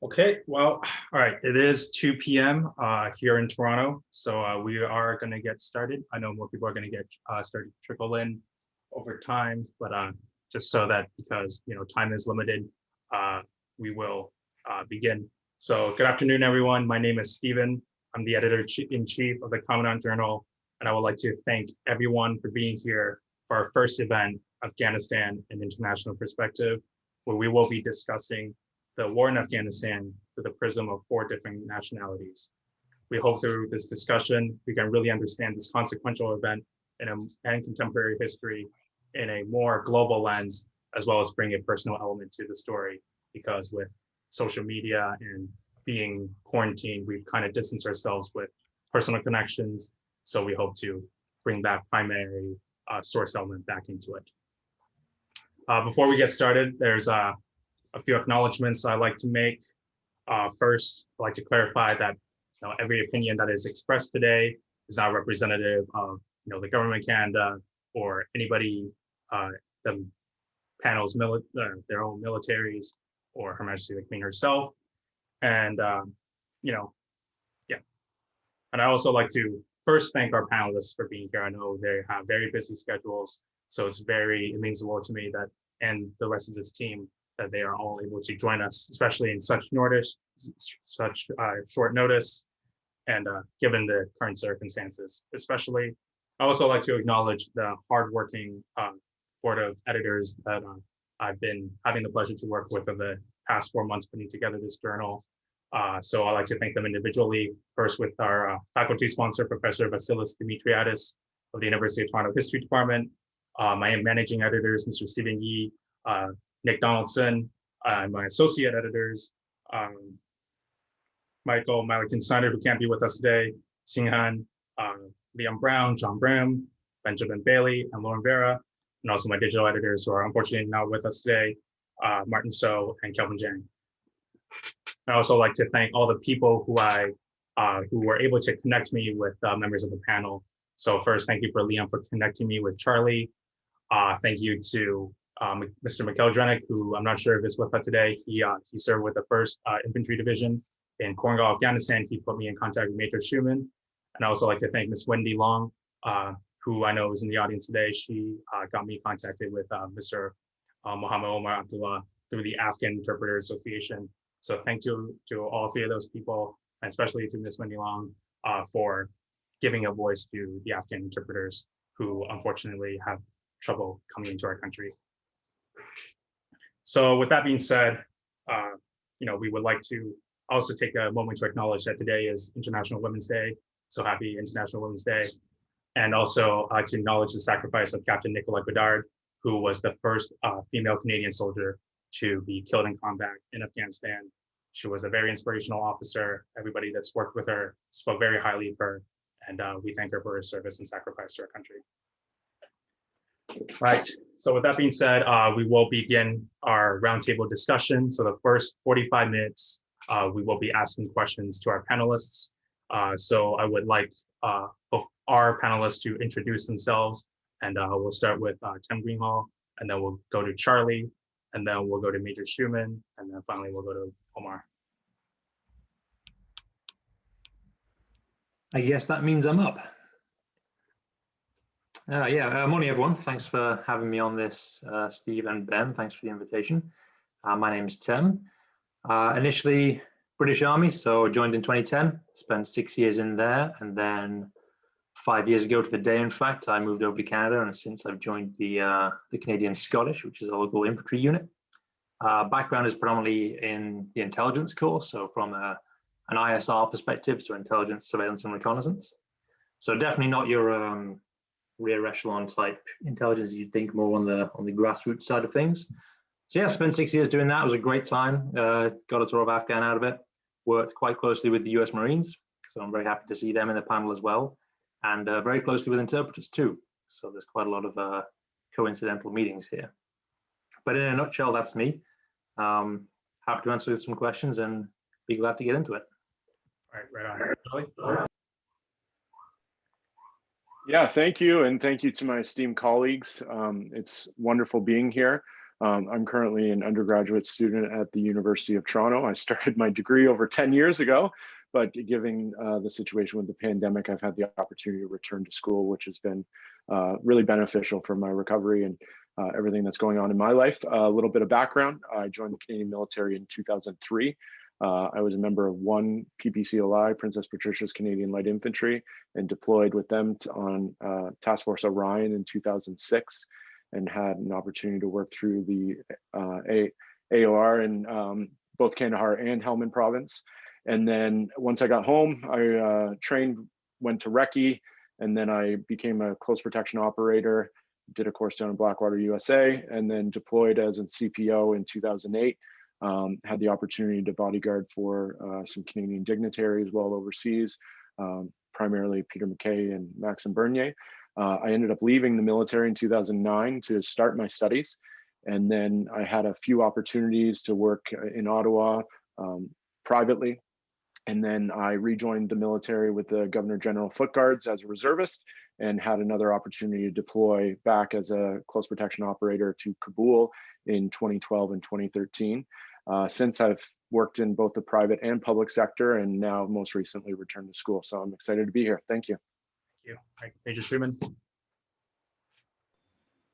Okay, well, all right. It is 2 p.m. Here in Toronto, so we are going to get started. I know more people are going to get started to trickle in over time, but just so that because time is limited, we will begin. So, good afternoon, everyone. My name is Stephen. I'm the editor-in-chief of the Commandant Journal, and I would like to thank everyone for being here for our first event, Afghanistan: An International Perspective, where we will be discussing the war in Afghanistan through the prism of 4 different nationalities. We hope through this discussion, we can really understand this consequential event and contemporary history in a more global lens, as well as bring a personal element to the story. Because with social media and being quarantined, we've kind of distanced ourselves with personal connections. So we hope to bring that primary source element back into it. Before we get started, there's a few acknowledgements I'd like to make. First, I'd like to clarify that every opinion that is expressed today is not representative of the government of Canada or anybody, the panel's their own militaries or Her Majesty the Queen herself. And yeah. And I also like to first thank our panelists for being here. I know they have very busy schedules, so it means a lot to me that and the rest of this team that they are all able to join us, especially in such short notice, and given the current circumstances, especially. I also like to acknowledge the hardworking board of editors that I've been having the pleasure to work with over the past 4 months putting together this journal. So I'd like to thank them individually, first with our faculty sponsor, Professor Vasilis Dimitriadis of the University of Toronto History Department, my managing editors, Mr. Stephen Yee, Nick Donaldson, my associate editors, Michael Malakin-Snyder, who can't be with us today, Singhan, Liam Brown, John Bram, Benjamin Bailey, and Lauren Vera, and also my digital editors who are unfortunately not with us today, Martin So and Kelvin Jang. I also like to thank all the people who were able to connect me with members of the panel. So first, thank you for Liam for connecting me with Charlie. Thank you to Mr. McEldranick, who I'm not sure if is with us today. He served with the 1st Infantry Division in Korangal, Afghanistan. He put me in contact with Major Schueman. And I also like to thank Ms. Wendy Long, who I know is in the audience today. She got me contacted with Mr. Mohammad Omar Abdullah through the Afghan Interpreter Association. So thank you to all 3 of those people, and especially to Ms. Wendy Long for giving a voice to the Afghan interpreters who unfortunately have trouble coming into our country. So with that being said, we would like to also take a moment to acknowledge that today is International Women's Day. So happy International Women's Day. And also I'd like to acknowledge the sacrifice of Captain Nicola Godard, who was the first female Canadian soldier to be killed in combat in Afghanistan. She was a very inspirational officer. Everybody that's worked with her spoke very highly of her, and we thank her for her service and sacrifice to our country. Right, so with that being said, we will begin our roundtable discussion. So the first 45 minutes, we will be asking questions to our panelists. So I would like both our panelists to introduce themselves, and we'll start with Tem Greenhalgh, and then we'll go to Charlie, and then we'll go to Major Schueman, and then finally we'll go to Omar. I guess that means I'm up. Morning everyone. Thanks for having me on this, Steve and Ben. Thanks for the invitation. My name is Tem. Initially British Army, so I joined in 2010, spent 6 years in there, and then 5 years ago to the day, in fact, I moved over to Canada, and since I've joined the Canadian Scottish, which is a local infantry unit. Background is predominantly in the intelligence corps, so from an ISR perspective, so intelligence, surveillance, and reconnaissance. So definitely not your rear echelon type intelligence. You'd think more on the grassroots side of things. So yeah, spent 6 years doing that. It was a great time. Got a tour of Afghan out of it. Worked quite closely with the US Marines, so I'm very happy to see them in the panel as well, and very closely with interpreters too. So there's quite a lot of coincidental meetings here. But in a nutshell, that's me. Happy to answer some questions and be glad to get into it. All right, right on. Yeah, thank you, and thank you to my esteemed colleagues. It's wonderful being here. I'm currently an undergraduate student at the University of Toronto. I started my degree over 10 years ago, but given the situation with the pandemic, I've had the opportunity to return to school, which has been really beneficial for my recovery and everything that's going on in my life. A little bit of background: I joined the Canadian military in 2003. I was a member of 1 PPCLI, Princess Patricia's Canadian Light Infantry, and deployed with them on Task Force Orion in 2006, and had an opportunity to work through the AOR in both Kandahar and Helmand province. And then once I got home, I trained, went to Recce, and then I became a close protection operator, did a course down in Blackwater, USA, and then deployed as a CPO in 2008. Had the opportunity to bodyguard for some Canadian dignitaries while overseas, primarily Peter MacKay and Maxime Bernier. I ended up leaving the military in 2009 to start my studies. And then I had a few opportunities to work in Ottawa privately. And then I rejoined the military with the Governor General Foot Guards as a reservist, and had another opportunity to deploy back as a close protection operator to Kabul in 2012 and 2013. Since I've worked in both the private and public sector, and now most recently returned to school. So I'm excited to be here. Thank you. Thank you. Hi, Major Schueman.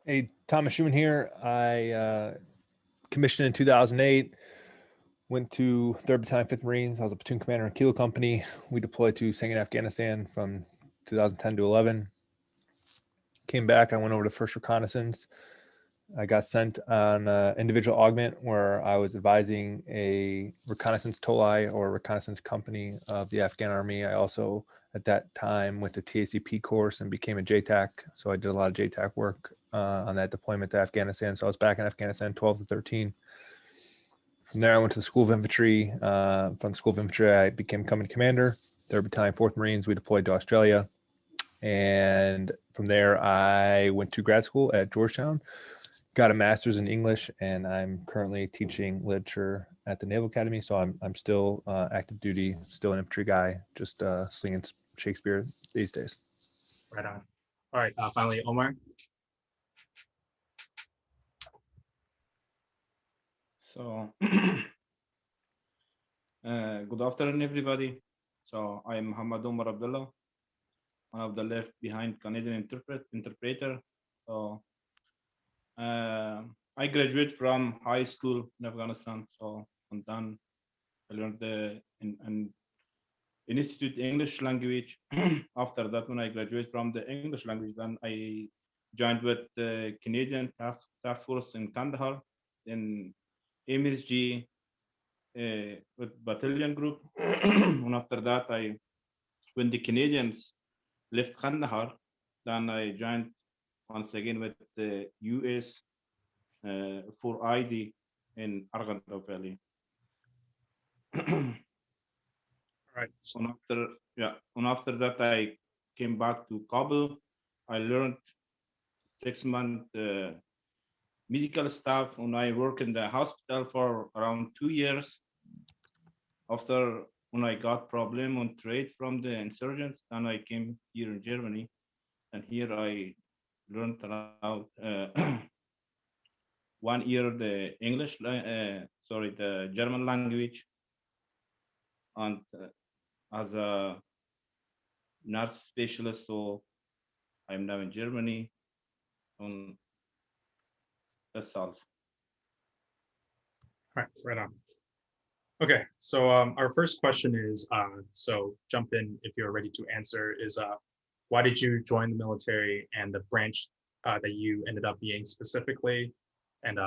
Hey, Thomas Schueman here. I commissioned in 2008, went to 3rd Battalion, 5th Marines. I was a platoon commander in Kilo Company. We deployed to Sangin, Afghanistan from 2010 to 11. Came back, I went over to 1st Reconnaissance. I got sent on individual augment, where I was advising a reconnaissance TOLI or reconnaissance company of the Afghan army. I also, at that time, went to TACP course and became a JTAC. So I did a lot of JTAC work on that deployment to Afghanistan. So I was back in Afghanistan 12 to 13. From there, I went to the School of Infantry. From the School of Infantry, I became company commander, 3rd Battalion, 4th Marines. We deployed to Australia. And from there, I went to grad school at Georgetown, got a master's in English, and I'm currently teaching literature at the Naval Academy. So I'm still active duty, still an infantry guy, just slinging Shakespeare these days. Right on. All right, finally, Omar. So, good afternoon, everybody. So, I'm Mohammad Omar Abdullah, one of the left behind Canadian interpreter. So, I graduated from high school in Afghanistan. So, and then I learned in Institute English language. After that, when I graduated from the English language, then I joined with the Canadian task force in Kandahar, in MSG, with battalion group. And after that, when the Canadians left Kandahar, then I joined once again with the US for ID in Arghandab Valley. Right. And after that, I came back to Kabul. I learned 6-month medical staff, and I worked in the hospital for around 2 years. After, when I got problem on trade from the insurgents, then I came here in Germany, and here I learned around 1 year the the German language, and as a nurse specialist. So I'm now in Germany, and that's all. Right on. Okay, so our first question is, so jump in if you're ready to answer, is why did you join the military and the branch that you ended up being specifically? And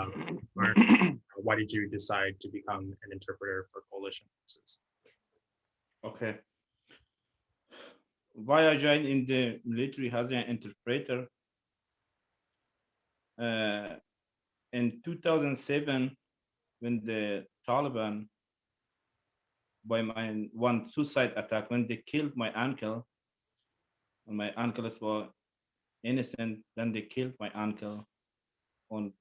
why did you decide to become an interpreter for coalition forces? Okay. Why I joined in the military as an interpreter? In 2007, when the Taliban, by my one suicide attack, when they killed my uncle, and my uncle was innocent, then they killed my uncle. And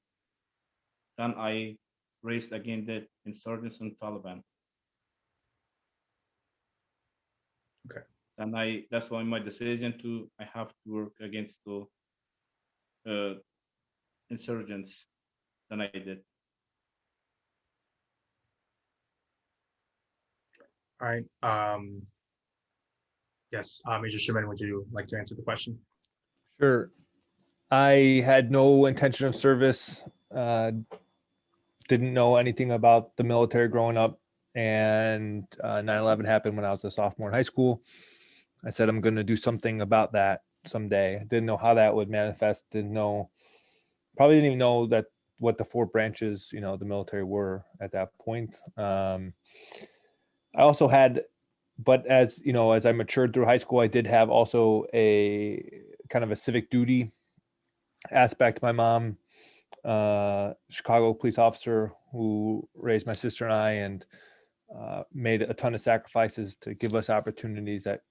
then I raised again the insurgents and Taliban. Okay. And that's why my decision I have to work against the insurgents. than I did. All right. Yes, Major Schueman, would you like to answer the question? Sure. I had no intention of service, didn't know anything about the military growing up, and 9/11 happened when I was a sophomore in high school. I said, I'm going to do something about that someday. I didn't know how that would manifest, probably didn't even know that what the four branches, the military were at that point. I also had, but as I matured through high school, I did have also a kind of a civic duty aspect. My mom, Chicago police officer who raised my sister and I, and made a ton of sacrifices to give us opportunities that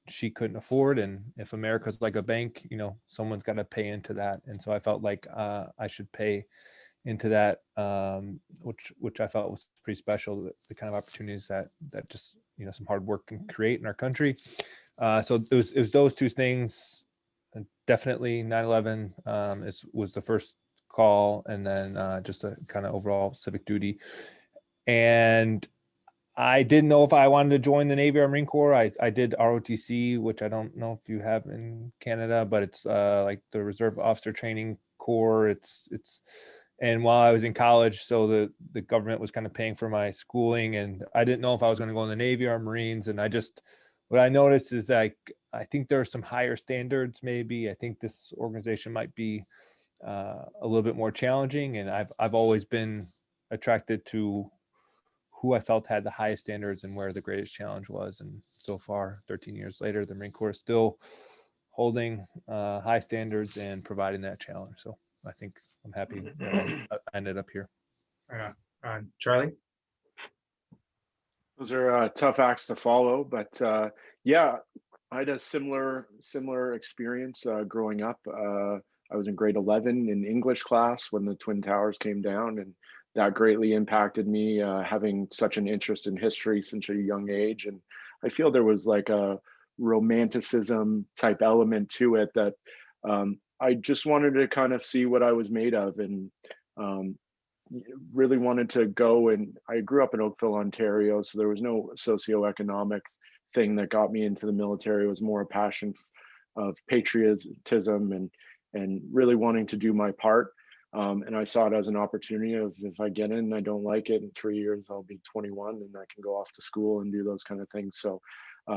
she couldn't afford. And if America's like a bank, someone's got to pay into that. And so I felt like I should pay into that, which I felt was pretty special, the kind of opportunities that just, some hard work can create in our country. So it was those two things. And definitely 9/11 was the first call, and then just a kind of overall civic duty. And I didn't know if I wanted to join the Navy or Marine Corps. I did ROTC, which I don't know if you have in Canada, but it's like the Reserve Officer Training Corps. And while I was in college, so the government was kind of paying for my schooling, and I didn't know if I was going to go in the Navy or Marines. And what I noticed is I think there are some higher standards. Maybe I think this organization might be a little bit more challenging, and I've always been attracted to who I felt had the highest standards and where the greatest challenge was. And so far, 13 years later, the Marine Corps is still holding high standards and providing that challenge. So I think I'm happy that I ended up here. Charlie? Those are tough acts to follow, but yeah, I had a similar experience growing up. I was in grade 11 in English class when the Twin Towers came down, and that greatly impacted me, having such an interest in history since a young age. And I feel there was like a romanticism type element to it that I just wanted to kind of see what I was made of, and really wanted to go. And I grew up in Oakville, Ontario, so there was no socioeconomic thing that got me into the military. It was more a passion of patriotism and really wanting to do my part. And I saw it as an opportunity of, if I get in and I don't like it, in 3 years, I'll be 21 and I can go off to school and do those kind of things. So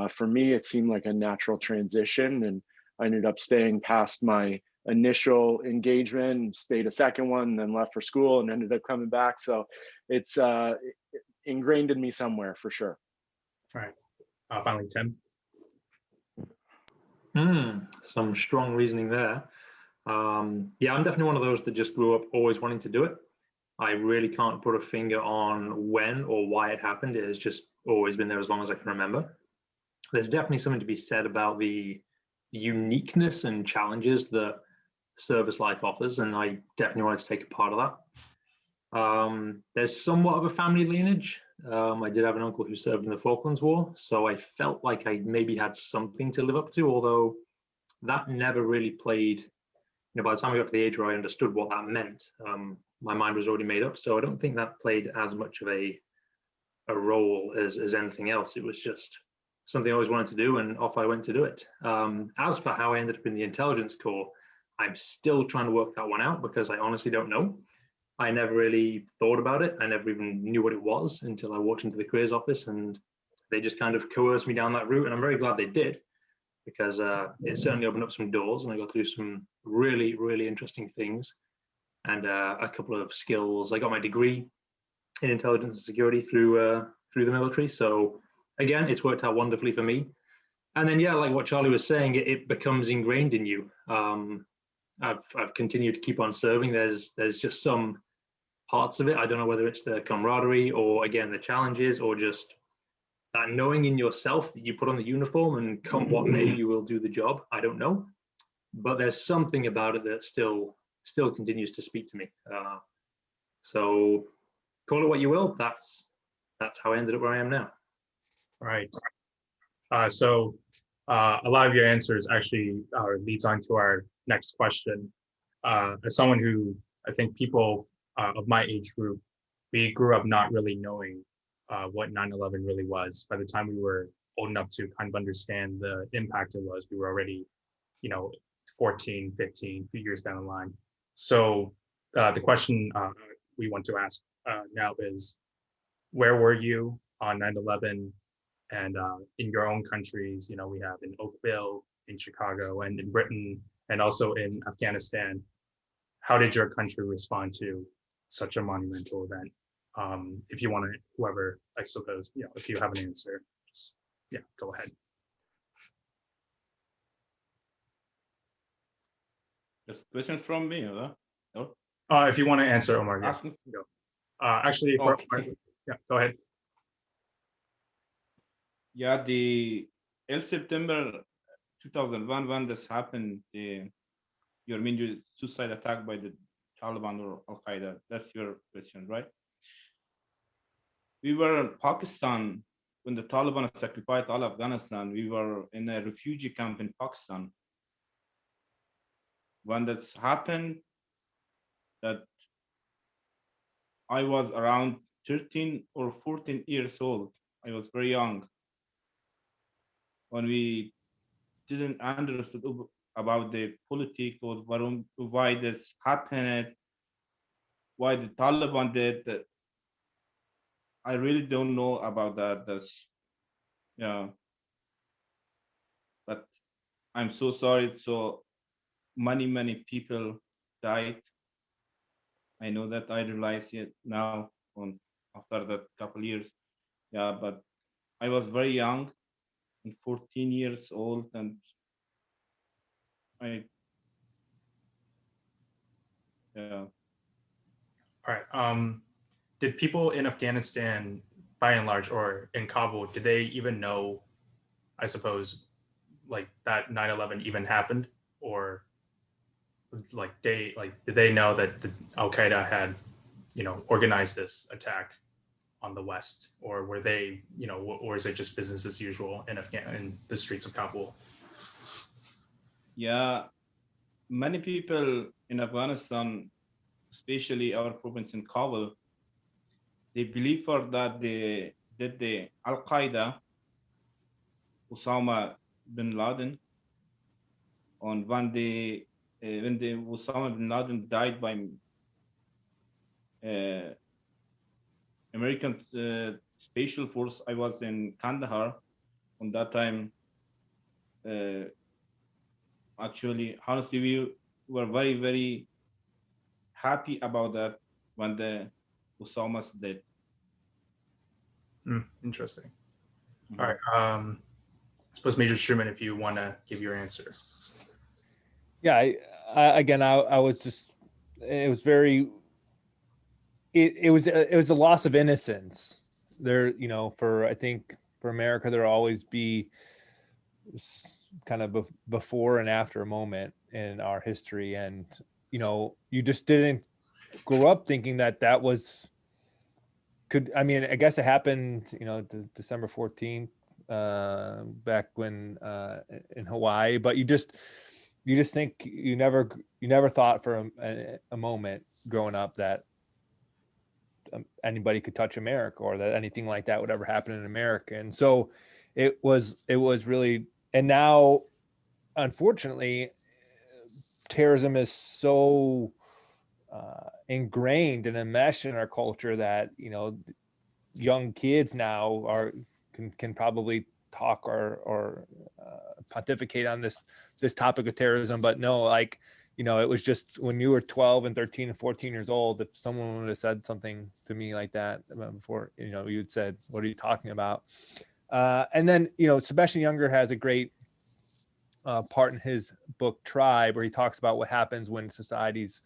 for me, it seemed like a natural transition, and I ended up staying past my initial engagement and stayed a second one, and then left for school and ended up coming back. So it's ingrained in me somewhere for sure. All right. Finally, Tim. Some strong reasoning there. Yeah, I'm definitely one of those that just grew up always wanting to do it. I really can't put a finger on when or why it happened. It has just always been there as long as I can remember. There's definitely something to be said about the uniqueness and challenges that service life offers, and I definitely wanted to take a part of that. There's somewhat of a family lineage. I did have an uncle who served in the Falklands War, so I felt like I maybe had something to live up to, although that never really played. By the time I got to the age where I understood what that meant, my mind was already made up. So I don't think that played as much of a role as anything else. It was just something I always wanted to do, and off I went to do it. As for how I ended up in the intelligence corps, I'm still trying to work that one out, because I honestly don't know. I never really thought about it. I never even knew what it was until I walked into the careers office, and they just kind of coerced me down that route. And I'm very glad they did, because it certainly opened up some doors, and I got to do some really, really interesting things, and a couple of skills. I got my degree in intelligence and security through the military. So again, it's worked out wonderfully for me. And then, yeah, like what Charlie was saying, it becomes ingrained in you. I've continued to keep on serving. There's just some parts of it. I don't know whether it's the camaraderie, or again, the challenges, or just that knowing in yourself that you put on the uniform and come what may, you will do the job. I don't know, but there's something about it that still continues to speak to me. So call it what you will. That's how I ended up where I am now. All right. So a lot of your answers actually leads on to our next question. As someone who I think people of my age group, we grew up not really knowing what 9/11 really was. By the time we were old enough to kind of understand the impact it was, we were already, 14, 15, a few years down the line. So the question we want to ask now is, where were you on 9/11? And in your own countries, we have in Oakville, in Chicago, and in Britain, and also in Afghanistan. How did your country respond to such a monumental event? If you want to, whoever, I suppose, if you have an answer, just, go ahead. Just questions from me, huh? No? If you want to answer, Omar, yes, Asking. go. Actually, for Okay. yeah, go ahead. Yeah, the 11 September 2001, when this happened, you mean the suicide attack by the Taliban or Al Qaeda? That's your question, right? We were in Pakistan when the Taliban occupied all Afghanistan. We were in a refugee camp in Pakistan. When that's happened, that I was around 13 or 14 years old. I was very young when we didn't understand about the politics or why this happened, why the Taliban did that. I really don't know about that. That's but I'm so sorry. So many people died. I know that. I realize it now after that couple years. Yeah, but I was very young and 14 years old, and I yeah. All right. Did people in Afghanistan, by and large, or in Kabul, did they even know, I suppose, like that 9/11 even happened, or did they know that the Al Qaeda had, organized this attack on the West, or were they, or is it just business as usual in the streets of Kabul? Yeah, many people in Afghanistan, especially our province in Kabul, they believe for that the Al Qaeda, Osama bin Laden, on when the Osama bin Laden died by American Special Force. I was in Kandahar on that time. Actually, honestly, we were very happy about that when the Osama's dead. Interesting. Mhm. All right. I suppose Major Schueman, if you want to give your answer. Yeah, I was just, it was very, it was a loss of innocence there, I think for America, there'll always be kind of before and after a moment in our history. And, you just didn't grow up thinking that was, I mean, I guess it happened, December 14th, back when, in Hawaii, but you just think you never thought for a moment growing up that anybody could touch America or that anything like that would ever happen in America. And so it was really, and now, unfortunately, terrorism is so ingrained and enmeshed in our culture that, young kids now can probably talk or pontificate on this topic of terrorism, but no, like, it was just when you were 12 and 13 and 14 years old, if someone would have said something to me like that before, you'd said, what are you talking about? And then, Sebastian Junger has a great part in his book Tribe, where he talks about what happens when societies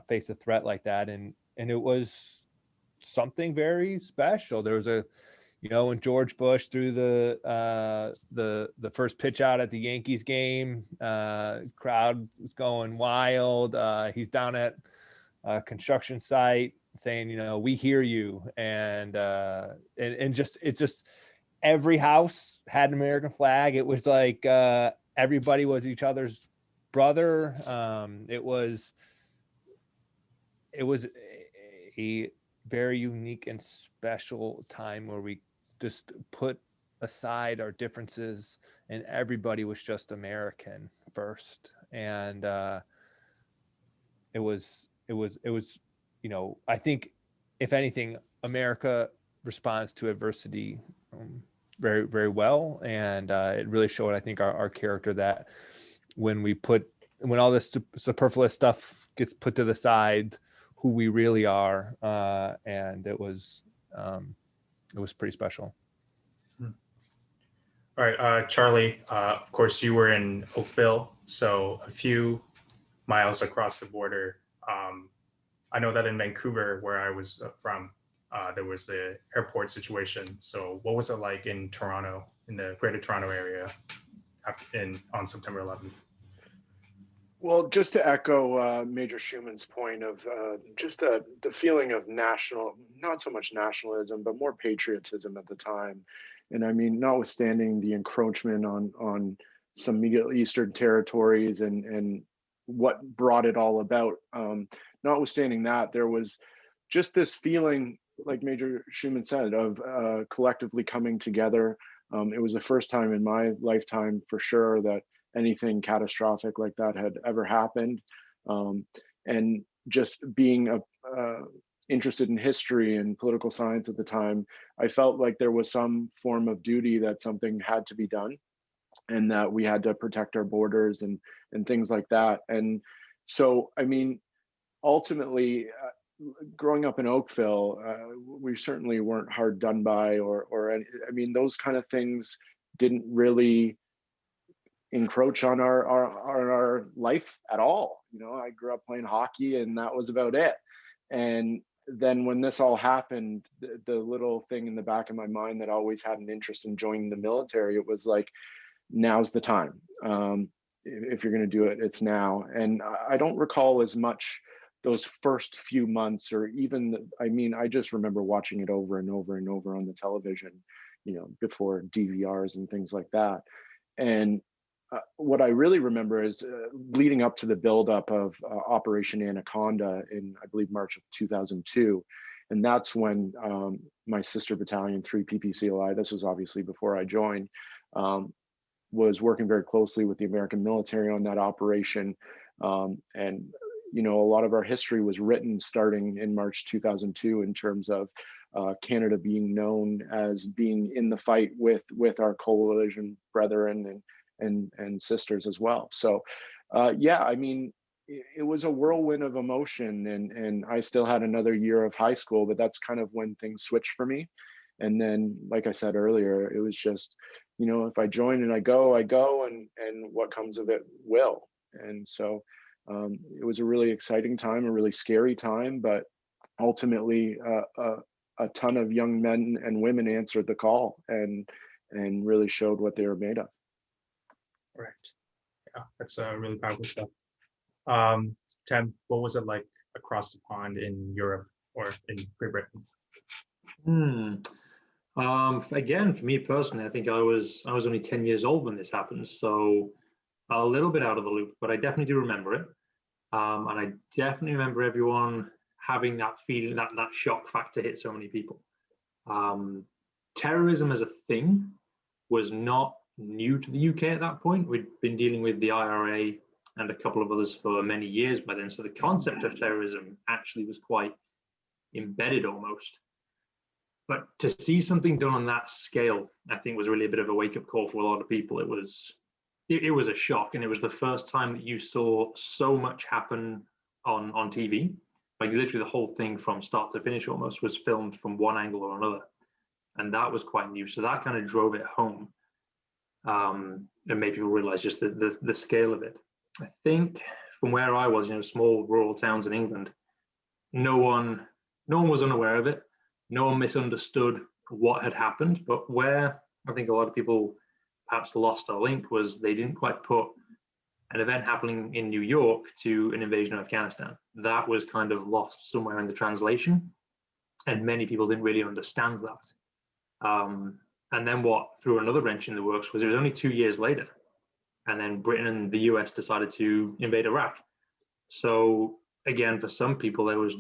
face a threat like that. And it was something very special. There was when George Bush threw the first pitch out at the Yankees game, crowd was going wild. He's down at a construction site saying, we hear you. And just every house had an American flag. It was like everybody was each other's brother. it was a very unique and special time where we just put aside our differences and everybody was just American first. And it was, you know, I think if anything, America responds to adversity very, very well. And it really showed, I think, our character, that when all this superfluous stuff gets put to the side, who we really are. And it was pretty special. All right, Charlie, of course, you were in Oakville, so a few miles across the border. I know that in Vancouver, where I was from, there was the airport situation. So what was it like in Toronto, in the Greater Toronto area on September 11th? Well, just to echo Major Schueman's point of just the feeling of not so much nationalism, but more patriotism at the time. And I mean, notwithstanding the encroachment on some Middle Eastern territories and what brought it all about, notwithstanding that, there was just this feeling, like Major Schueman said, of collectively coming together. It was the first time in my lifetime, for sure, that anything catastrophic like that had ever happened. And just being interested in history and political science at the time, I felt like there was some form of duty that something had to be done and that we had to protect our borders and things like that. And so, I mean, ultimately, growing up in Oakville, we certainly weren't hard done by or I mean, those kind of things didn't really encroach on our life at all. You know, I grew up playing hockey and that was about it. And then when this all happened, the little thing in the back of my mind that always had an interest in joining the military, it was like, now's the time. If you're going to do it, it's now. And I don't recall as much those first few months, or even, I mean, I just remember watching it over and over and over on the television, you know, before DVRs and things like that. And what I really remember is leading up to the buildup of Operation Anaconda in, I believe, March of 2002. And that's when my sister battalion, 3 PPCLI, this was obviously before I joined, was working very closely with the American military on that operation. And, you know, a lot of our history was written starting in March 2002 in terms of Canada being known as being in the fight with our coalition brethren and sisters as well. So yeah, I mean, it was a whirlwind of emotion, and I still had another year of high school, but that's kind of when things switched for me. And then, like I said earlier, it was just, you know, if I join and I go, and what comes of it will. And so it was a really exciting time, a really scary time, but ultimately a ton of young men and women answered the call and really showed what they were made of. Right. Yeah, that's really powerful stuff. Tem, what was it like across the pond in Europe or in Great Britain? Again, for me personally, I think I was only 10 years old when this happened, so a little bit out of the loop, but I definitely do remember it. And I definitely remember everyone having that feeling, that shock factor hit so many people. Terrorism as a thing was not new to the UK at that point. We'd been dealing with the IRA and a couple of others for many years by then. So the concept of terrorism actually was quite embedded almost. But to see something done on that scale, I think was really a bit of a wake-up call for a lot of people. It was a shock, and it was the first time that you saw so much happen on TV. Like literally the whole thing from start to finish almost was filmed from one angle or another. And that was quite new. So that kind of drove it home. And made people realize just the scale of it. I think from where I was, you know, small rural towns in England, no one was unaware of it. No one misunderstood what had happened. But where I think a lot of people perhaps lost a link was they didn't quite put an event happening in New York to an invasion of Afghanistan. That was kind of lost somewhere in the translation. And many people didn't really understand that. And then what threw another wrench in the works was it was only 2 years later. And then Britain and the US decided to invade Iraq. So again, for some people, there was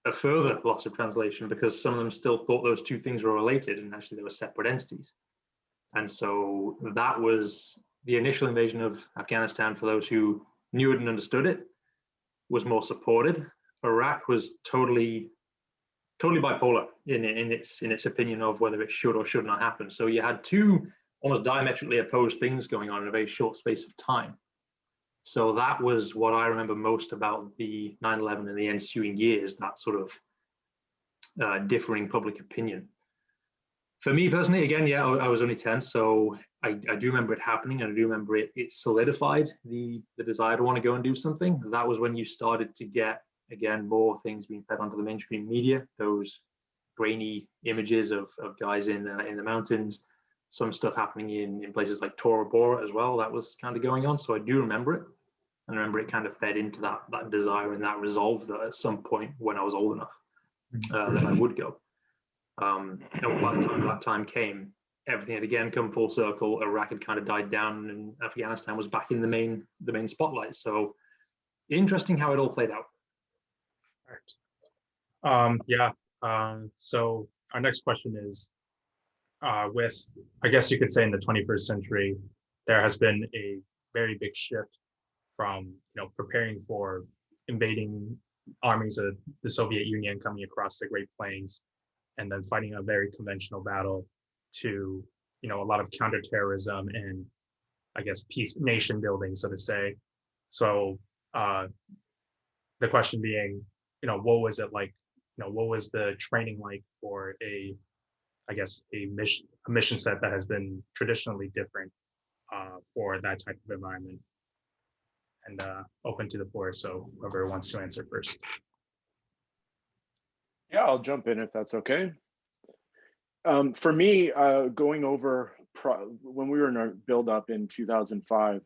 a further loss of translation because some of them still thought those two things were related and actually they were separate entities. And so that was the initial invasion of Afghanistan. For those who knew it and understood it, was more supported. Iraq was totally bipolar in its opinion of whether it should or should not happen. So you had two almost diametrically opposed things going on in a very short space of time. So that was what I remember most about the 9/11 and the ensuing years, that sort of differing public opinion. For me personally, again, yeah, I was only 10, so I do remember it happening, and I do remember it solidified the desire to want to go and do something. That was when you started to get, again, more things being fed onto the mainstream media, those grainy images of guys in the mountains, some stuff happening in places like Tora Bora as well. That was kind of going on. So I do remember it. And I remember it kind of fed into that desire and that resolve that at some point when I was old enough that I would go. And by the time that time came, everything had again come full circle. Iraq had kind of died down and Afghanistan was back in the main spotlight. So interesting how it all played out. So our next question is, with, I guess you could say in the 21st century, there has been a very big shift from, preparing for invading armies of the Soviet Union coming across the Great Plains and then fighting a very conventional battle to, a lot of counterterrorism and, I guess, peace, nation building, so to say. So the question being, what was it like? What was the training like for a mission set that has been traditionally different for that type of environment? And open to the floor, so whoever wants to answer first. Yeah, I'll jump in if that's okay. For me, going over when we were in our build up in 2005,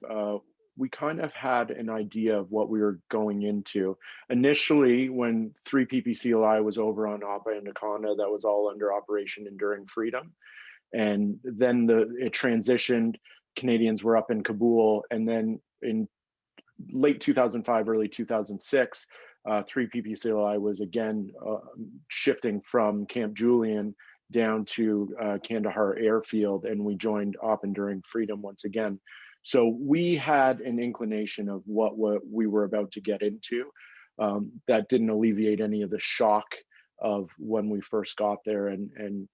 we kind of had an idea of what we were going into. Initially, when 3 PPCLI was over on Appa and Nakana, that was all under Operation Enduring Freedom. And then it transitioned, Canadians were up in Kabul, and then in late 2005, early 2006, 3 PPCLI was again shifting from Camp Julian down to Kandahar Airfield, and we joined Op Enduring Freedom once again. So we had an inclination of what we were about to get into. That didn't alleviate any of the shock of when we first got there and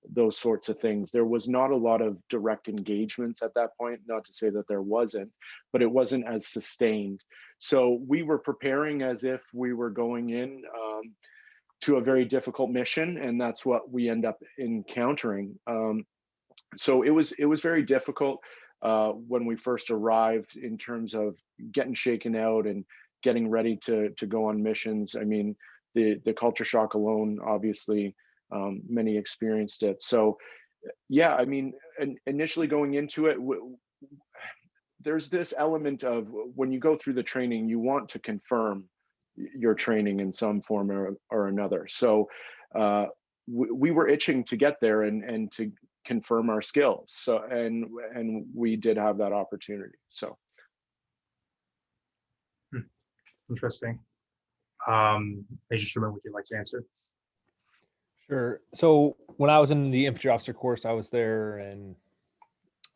those sorts of things. There was not a lot of direct engagements at that point, not to say that there wasn't, but it wasn't as sustained. So we were preparing as if we were going in to a very difficult mission, and that's what we end up encountering. So it was very difficult when we first arrived in terms of getting shaken out and getting ready to go on missions. I mean, the culture shock alone, obviously, many experienced it. So yeah, I mean, initially going into it, there's this element of when you go through the training, you want to confirm your training in some form or another. So we were itching to get there and to confirm our skills. So and we did have that opportunity. So Interesting. Major Schueman, would you like to answer? Sure. So when I was in the infantry officer course, I was there in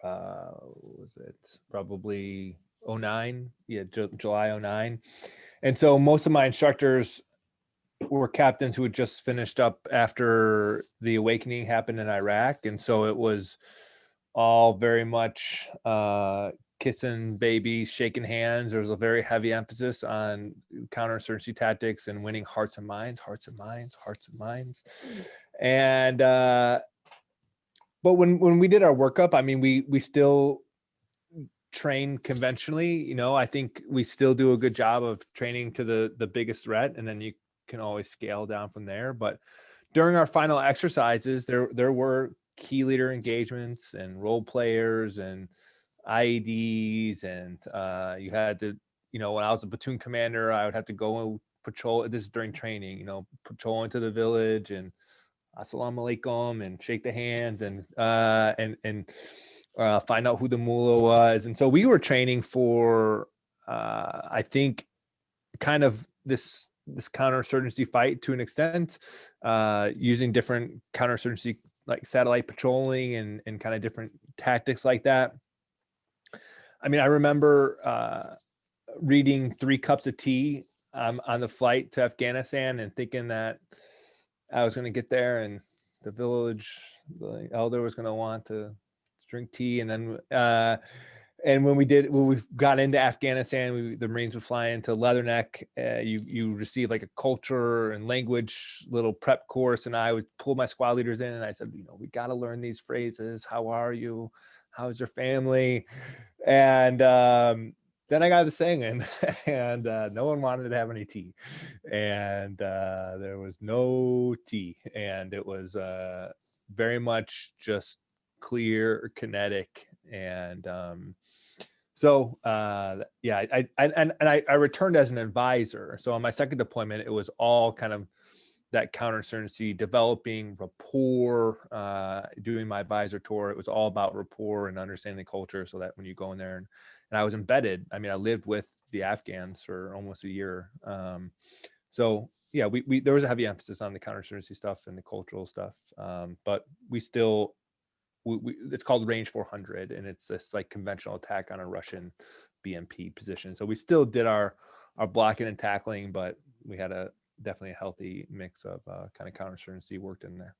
what was it, probably 09? Yeah, July 09. And so most of my instructors were captains who had just finished up after the awakening happened in Iraq. And so it was all very much kissing babies, shaking hands. There was a very heavy emphasis on counterinsurgency tactics and winning hearts and minds, hearts and minds, hearts and minds. And but when we did our workup, I mean, we still train conventionally. I think we still do a good job of training to the biggest threat, and then you can always scale down from there. But during our final exercises, there were key leader engagements and role players and IEDs, and you had to, when I was a platoon commander, I would have to go patrol. This is during training, patrol into the village and assalamu alaikum and shake the hands and find out who the mullah was. And so we were training for, I think, kind of this counterinsurgency fight to an extent, using different counterinsurgency like satellite patrolling and kind of different tactics like that. I mean, I remember reading 3 Cups of Tea on the flight to Afghanistan and thinking that I was going to get there and the village, the elder was going to want to drink tea. And then, and when we got into Afghanistan, the Marines would fly into Leatherneck. You receive like a culture and language little prep course. And I would pull my squad leaders in and I said, we got to learn these phrases. How are you? How's your family? And then I got the singing and no one wanted to have any tea. And there was no tea. And it was very much just clear, kinetic. And so yeah, I returned as an advisor. So on my second deployment, it was all kind of that counterinsurgency, developing rapport, doing my advisor tour. It was all about rapport and understanding the culture so that when you go in there and I was embedded. I mean, I lived with the Afghans for almost a year. So yeah, there was a heavy emphasis on the counterinsurgency stuff and the cultural stuff. But we still, it's called Range 400 and it's this like conventional attack on a Russian BMP position. So we still did our blocking and tackling, but we had definitely a healthy mix of kind of counterinsurgency worked in there.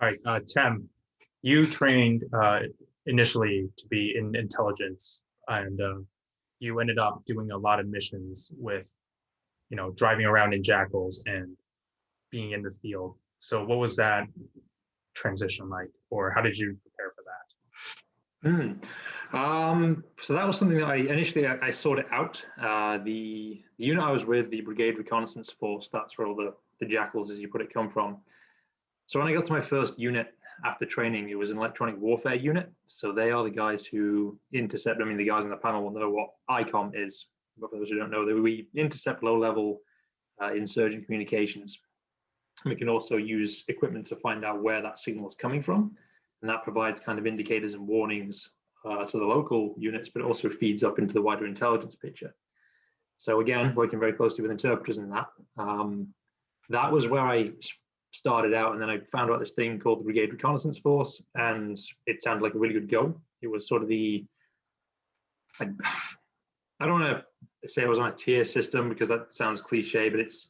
All right, Tem, you trained initially to be in intelligence, and you ended up doing a lot of missions with, driving around in jackals and being in the field. So what was that transition like, or how did you prepare for that? So that was something that I sorted out. The unit I was with, the Brigade Reconnaissance Force, that's where all the jackals, as you put it, come from. So when I got to my first unit after training, it was an electronic warfare unit. So they are the guys who intercept. I mean, the guys on the panel will know what ICOM is. But for those who don't know, we intercept low-level insurgent communications. We can also use equipment to find out where that signal is coming from. And that provides kind of indicators and warnings to the local units, but it also feeds up into the wider intelligence picture. So again, working very closely with interpreters in that. That was where I started out, and then I found out this thing called the Brigade Reconnaissance Force, and it sounded like a really good go. It was sort of I don't want to say it was on a tier system because that sounds cliche, but it's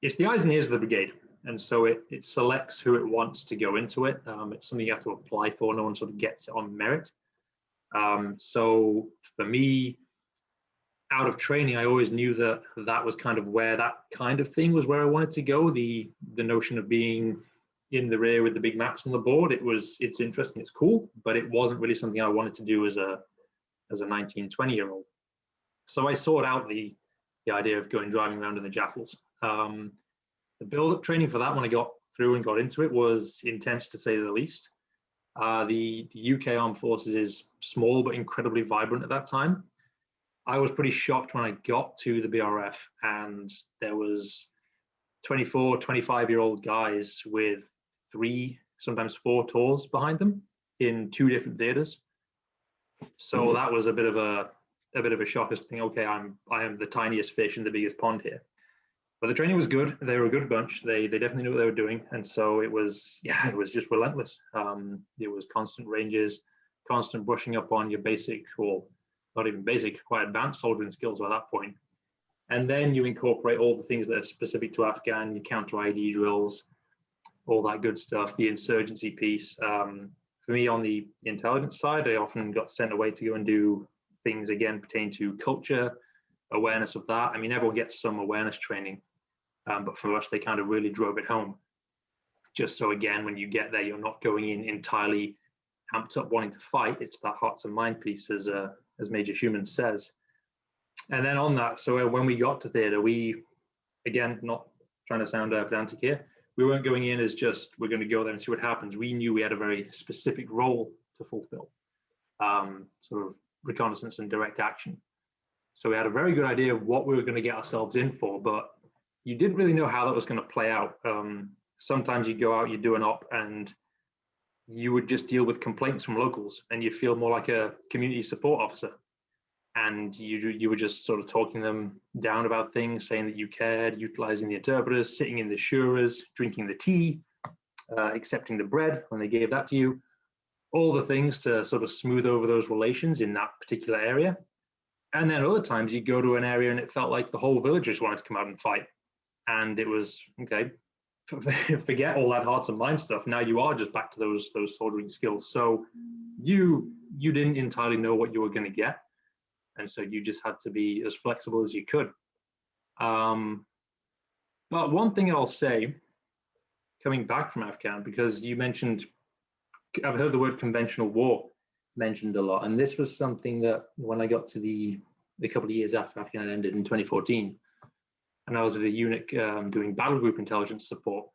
the eyes and ears of the brigade. And so it selects who it wants to go into it. It's something you have to apply for. No one sort of gets it on merit. So for me, out of training, I always knew that was kind of where that kind of thing was where I wanted to go. The notion of being in the rear with the big maps on the board, it's interesting, it's cool, but it wasn't really something I wanted to do as a 19, 20-year-old. So I sought out the idea of driving around in the jackals. The build-up training for that, when I got through and got into it, was intense to say the least. The UK Armed Forces is small but incredibly vibrant at that time. I was pretty shocked when I got to the BRF and there was 24, 25-year-old guys with 3, sometimes 4 tours behind them in 2 different theaters. So that was a bit of a shock as to think, okay, I am the tiniest fish in the biggest pond here. But the training was good. They were a good bunch. They definitely knew what they were doing. And so it was just relentless. It was constant ranges, constant brushing up on your basic, or not even basic, quite advanced soldiering skills at that point. And then you incorporate all the things that are specific to Afghan, your counter ID drills, all that good stuff, the insurgency piece. For me, on the intelligence side, I often got sent away to go and do things, again, pertaining to culture, awareness of that. I mean, everyone gets some awareness training, but for us, they kind of really drove it home. Just so, again, when you get there, you're not going in entirely amped up wanting to fight. It's that hearts and mind piece, as Major Schueman says. And then on that, so when we got to theater, we, again, not trying to sound pedantic here, we weren't going in as just, we're going to go there and see what happens. We knew we had a very specific role to fulfill, sort of reconnaissance and direct action. So we had a very good idea of what we were going to get ourselves in for, but you didn't really know how that was going to play out. Sometimes you go out, you do an op, and you would just deal with complaints from locals, and you'd feel more like a community support officer. and you were just sort of talking them down about things, saying that you cared, utilizing the interpreters, sitting in the shuras, drinking the tea, accepting the bread when they gave that to you, all the things to sort of smooth over those relations in that particular area. And then other times you go to an area and it felt like the whole village just wanted to come out and fight. And it was, okay, forget all that hearts and minds stuff. Now you are just back to those soldiering skills. So you didn't entirely know what you were going to get. And so you just had to be as flexible as you could. But one thing I'll say, coming back from Afghan, because you mentioned, I've heard the word conventional war mentioned a lot. And this was something that when I got to the couple of years after Afghan ended in 2014, and I was at a unit doing battle group intelligence support,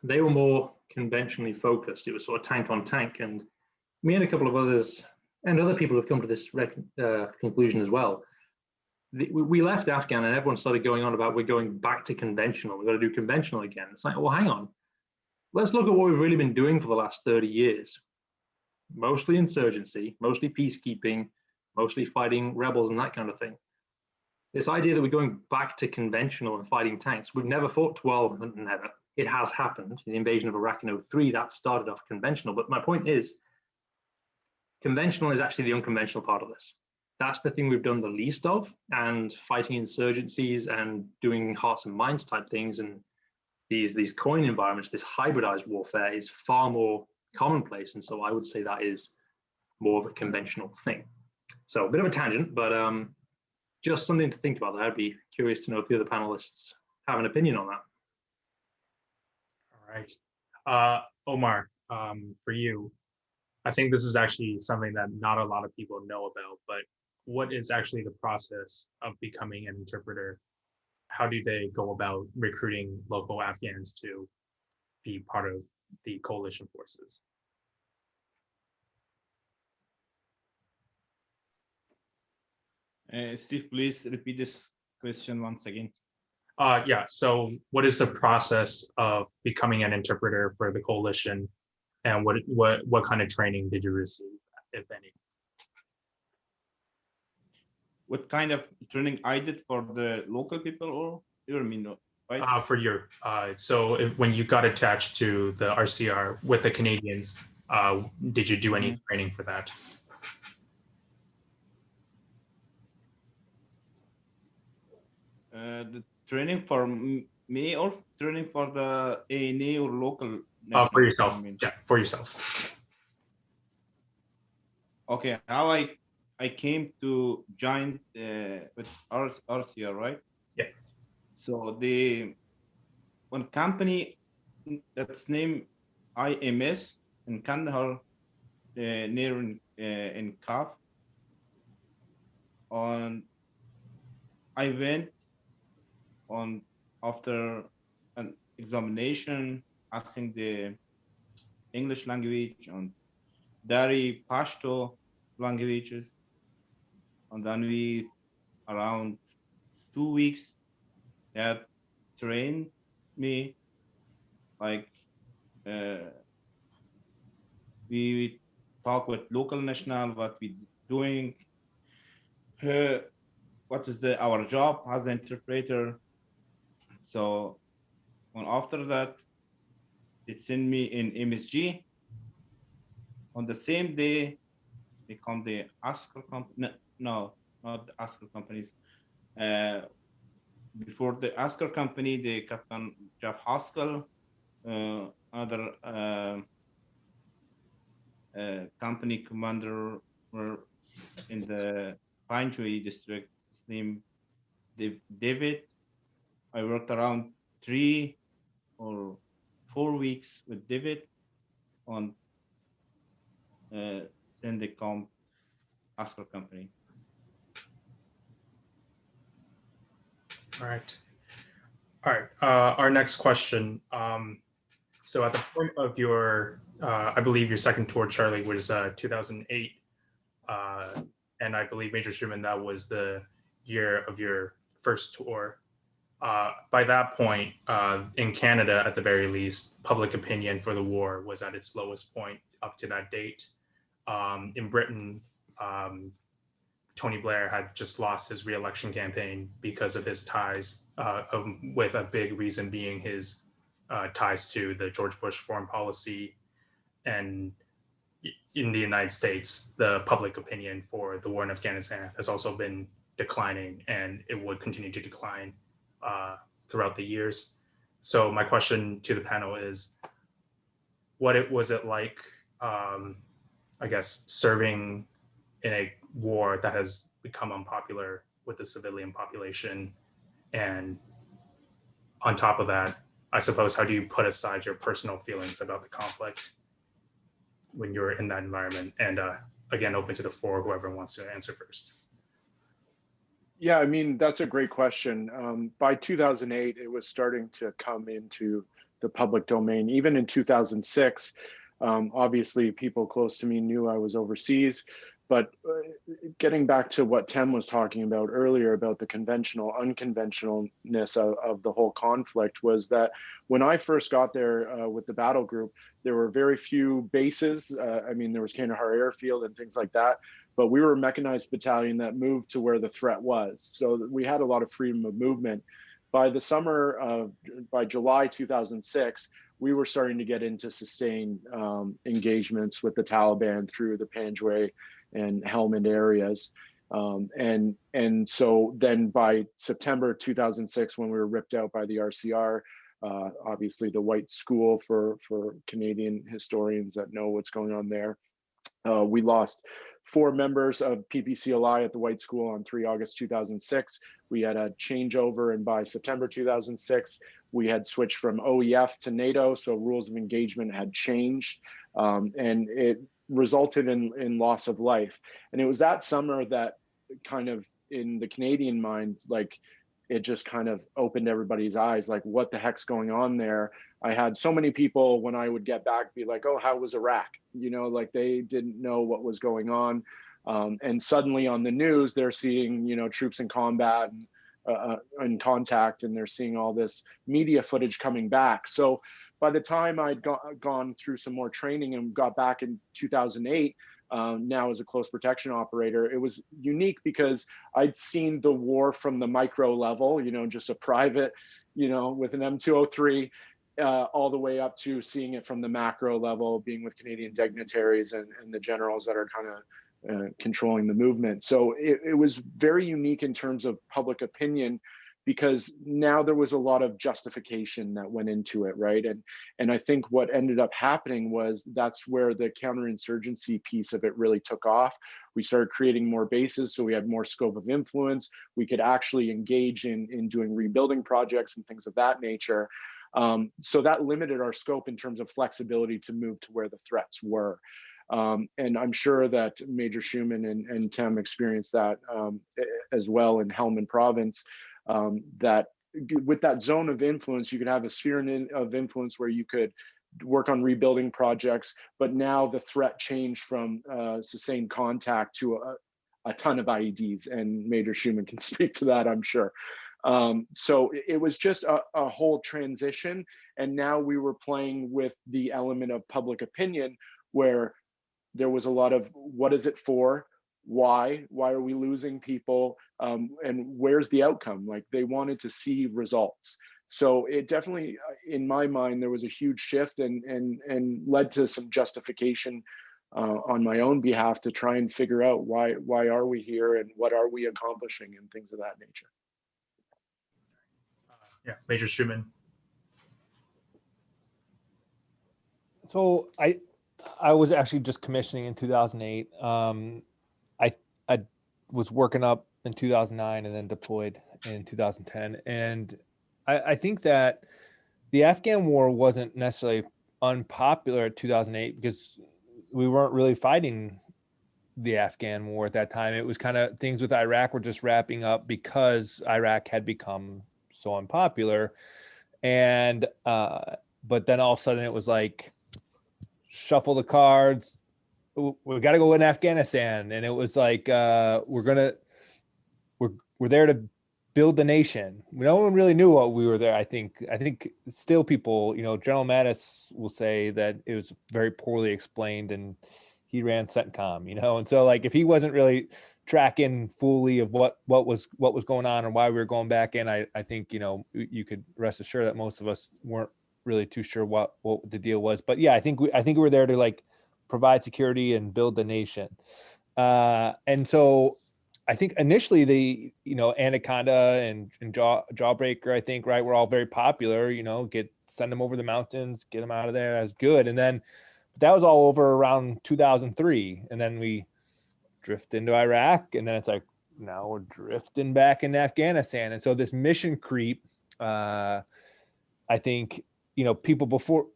they were more conventionally focused. It was sort of tank on tank. And me and a couple of others, and other people have come to this conclusion as well. We left Afghan and everyone started going on about we're going back to conventional. We've got to do conventional again. It's like, well, hang on. Let's look at what we've really been doing for the last 30 years. Mostly insurgency, mostly peacekeeping, mostly fighting rebels and that kind of thing. This idea that we're going back to conventional and fighting tanks, we've never fought 12, never. It has happened. The invasion of Iraq in 2003, that started off conventional. But my point is, conventional is actually the unconventional part of this. That's the thing we've done the least of, and fighting insurgencies and doing hearts and minds type things and these coin environments, this hybridized warfare is far more commonplace. And so I would say that is more of a conventional thing. So a bit of a tangent, but just something to think about there. I'd be curious to know if the other panelists have an opinion on that. All right. Omar, for you, I think this is actually something that not a lot of people know about, but what is actually the process of becoming an interpreter? How do they go about recruiting local Afghans to be part of the coalition forces? Steve, please repeat this question once again. Yeah, so what is the process of becoming an interpreter for the coalition, and what kind of training did you receive, if any? What kind of training I did for the local people, or you mean, right? For your, so when you got attached to the RCR with the Canadians, did you do any training for that? The training for me or training for the ANA or local? For yourself, yeah, for yourself. Okay, how I came to join with RCR, right? Yeah. So one company that's named IMS in Kandahar, near in Kaf. I went on after an examination, asking the English language and Dari Pashto languages, and then we around 2 weeks that trained me, like we talk with local national, what we doing, what is our job as an interpreter. So after that, it sent me in MSG. On the same day, they come the Asker company. No, not the Asker companies. Before the Asker company, the Captain Jeff Haskell, other company commander were in the Pinechoi district. His name David. I worked around 3 or 4 weeks with David on then they come Asker company. All right. Our next question. So at the point of your, I believe your second tour, Charlie, was 2008. And I believe Major Schueman, that was the year of your first tour. By that point, in Canada, at the very least, public opinion for the war was at its lowest point up to that date. In Britain, Tony Blair had just lost his re-election campaign because of his ties, with a big reason being his ties to the George Bush foreign policy. And in the United States, the public opinion for the war in Afghanistan has also been declining, and it would continue to decline throughout the years. So my question to the panel is, was it like, I guess, serving in a war that has become unpopular with the civilian population? And on top of that, I suppose, how do you put aside your personal feelings about the conflict when you're in that environment? And again, open to the floor, whoever wants to answer first. Yeah, I mean, that's a great question. By 2008, it was starting to come into the public domain. Even in 2006, obviously people close to me knew I was overseas. But getting back to what Tem was talking about earlier about the conventional, unconventionalness of the whole conflict, was that when I first got there with the battle group, there were very few bases. I mean, there was Kandahar Airfield and things like that, but we were a mechanized battalion that moved to where the threat was. So we had a lot of freedom of movement. By the summer by July 2006, we were starting to get into sustained engagements with the Taliban through the Panjwai and Helmand areas. And so then by September 2006, when we were ripped out by the RCR, obviously the white school for Canadian historians that know what's going on there, we lost 4 members of PPCLI at the White School on 3 August 2006. We had a changeover, and by September 2006, we had switched from OEF to NATO, so rules of engagement had changed, and it resulted in loss of life. And it was that summer that kind of, in the Canadian mind, like, it just kind of opened everybody's eyes, like, what the heck's going on there? I had so many people, when I would get back, be like, oh, how was Iraq? You know, like, they didn't know what was going on. And suddenly on the news, they're seeing, you know, troops in combat and in contact, and they're seeing all this media footage coming back. So by the time I'd gone through some more training and got back in 2008, now as a close protection operator, it was unique because I'd seen the war from the micro level, you know, just a private, you know, with an M203, all the way up to seeing it from the macro level, being with Canadian dignitaries and the generals that are kind of controlling the movement. So it was very unique in terms of public opinion, because now there was a lot of justification that went into it, right? And I think what ended up happening was that's where the counterinsurgency piece of it really took off. We started creating more bases, so we had more scope of influence. We could actually engage in doing rebuilding projects and things of that nature. So that limited our scope in terms of flexibility to move to where the threats were. And I'm sure that Major Schueman and Tem experienced that as well in Helmand province, that with that zone of influence, you could have a sphere of influence where you could work on rebuilding projects, but now the threat changed from sustained contact to a ton of IEDs, and Major Schueman can speak to that, I'm sure. So it was just a whole transition, and now we were playing with the element of public opinion, where there was a lot of, what is it for? Why are we losing people? And where's the outcome? Like, they wanted to see results. So it definitely, in my mind, there was a huge shift and led to some justification on my own behalf to try and figure out why are we here and what are we accomplishing and things of that nature. Yeah, Major Schueman. So I was actually just commissioning in 2008. I was working up in 2009 and then deployed in 2010. And I think that the Afghan war wasn't necessarily unpopular at 2008 because we weren't really fighting the Afghan war at that time. It was kind of, things with Iraq were just wrapping up because Iraq had become so unpopular. And but then all of a sudden it was like, shuffle the cards, we got to go in Afghanistan. And it was like, we're there to build the nation. No one really knew what we were there. I think still people, you know, General Mattis will say that it was very poorly explained, and he ran CENTCOM, you know, and so like if he wasn't really tracking fully of what was going on and why we were going back in, I think, you know, you could rest assured that most of us weren't really too sure what the deal was. But yeah, I think we were there to like provide security and build the nation. And so I think initially the, you know, Anaconda and Jawbreaker, I think, right, were all very popular, you know, send them over the mountains, get them out of there. That's good. And then that was all over around 2003. And then we drift into Iraq, and then it's like, now we're drifting back into Afghanistan. And so this mission creep, I think, you know, people before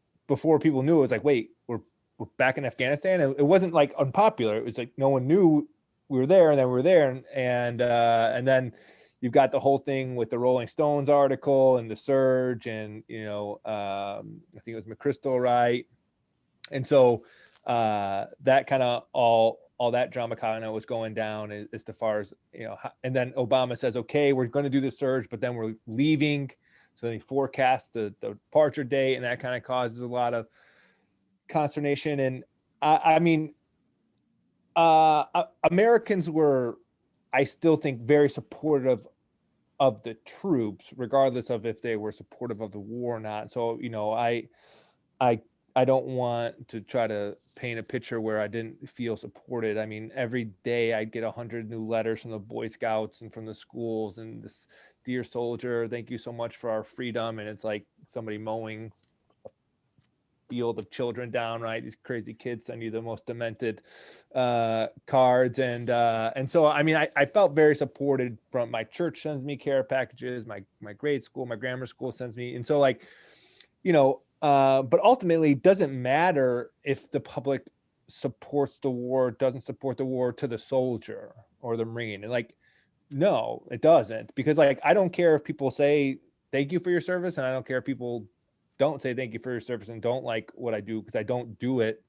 people knew, it was like, wait, we're back in Afghanistan. It wasn't like unpopular. It was like no one knew we were there, and then we were there, and then you've got the whole thing with the Rolling Stones article and the surge, and you know, I think it was McChrystal, right? And so that kind of all that drama kind of was going down as far as, you know, and then Obama says, okay, we're going to do the surge, but then we're leaving. So then he forecasts the departure date, and that kind of causes a lot of consternation. And I mean, Americans were, I still think, very supportive of the troops, regardless of if they were supportive of the war or not. So, you know, I don't want to try to paint a picture where I didn't feel supported. I mean, every day I'd get 100 new letters from the Boy Scouts and from the schools, and this, dear soldier, thank you so much for our freedom. And it's like somebody mowing a field of children down, right? These crazy kids send you the most demented cards. And so, I mean, I felt very supported. From my church sends me care packages, my grade school, my grammar school sends me. And so, like, you know, but ultimately, it doesn't matter if the public supports the war, doesn't support the war, to the soldier or the Marine. And like, no, it doesn't, because like, I don't care if people say thank you for your service, and I don't care if people don't say thank you for your service and don't like what I do, because I don't do it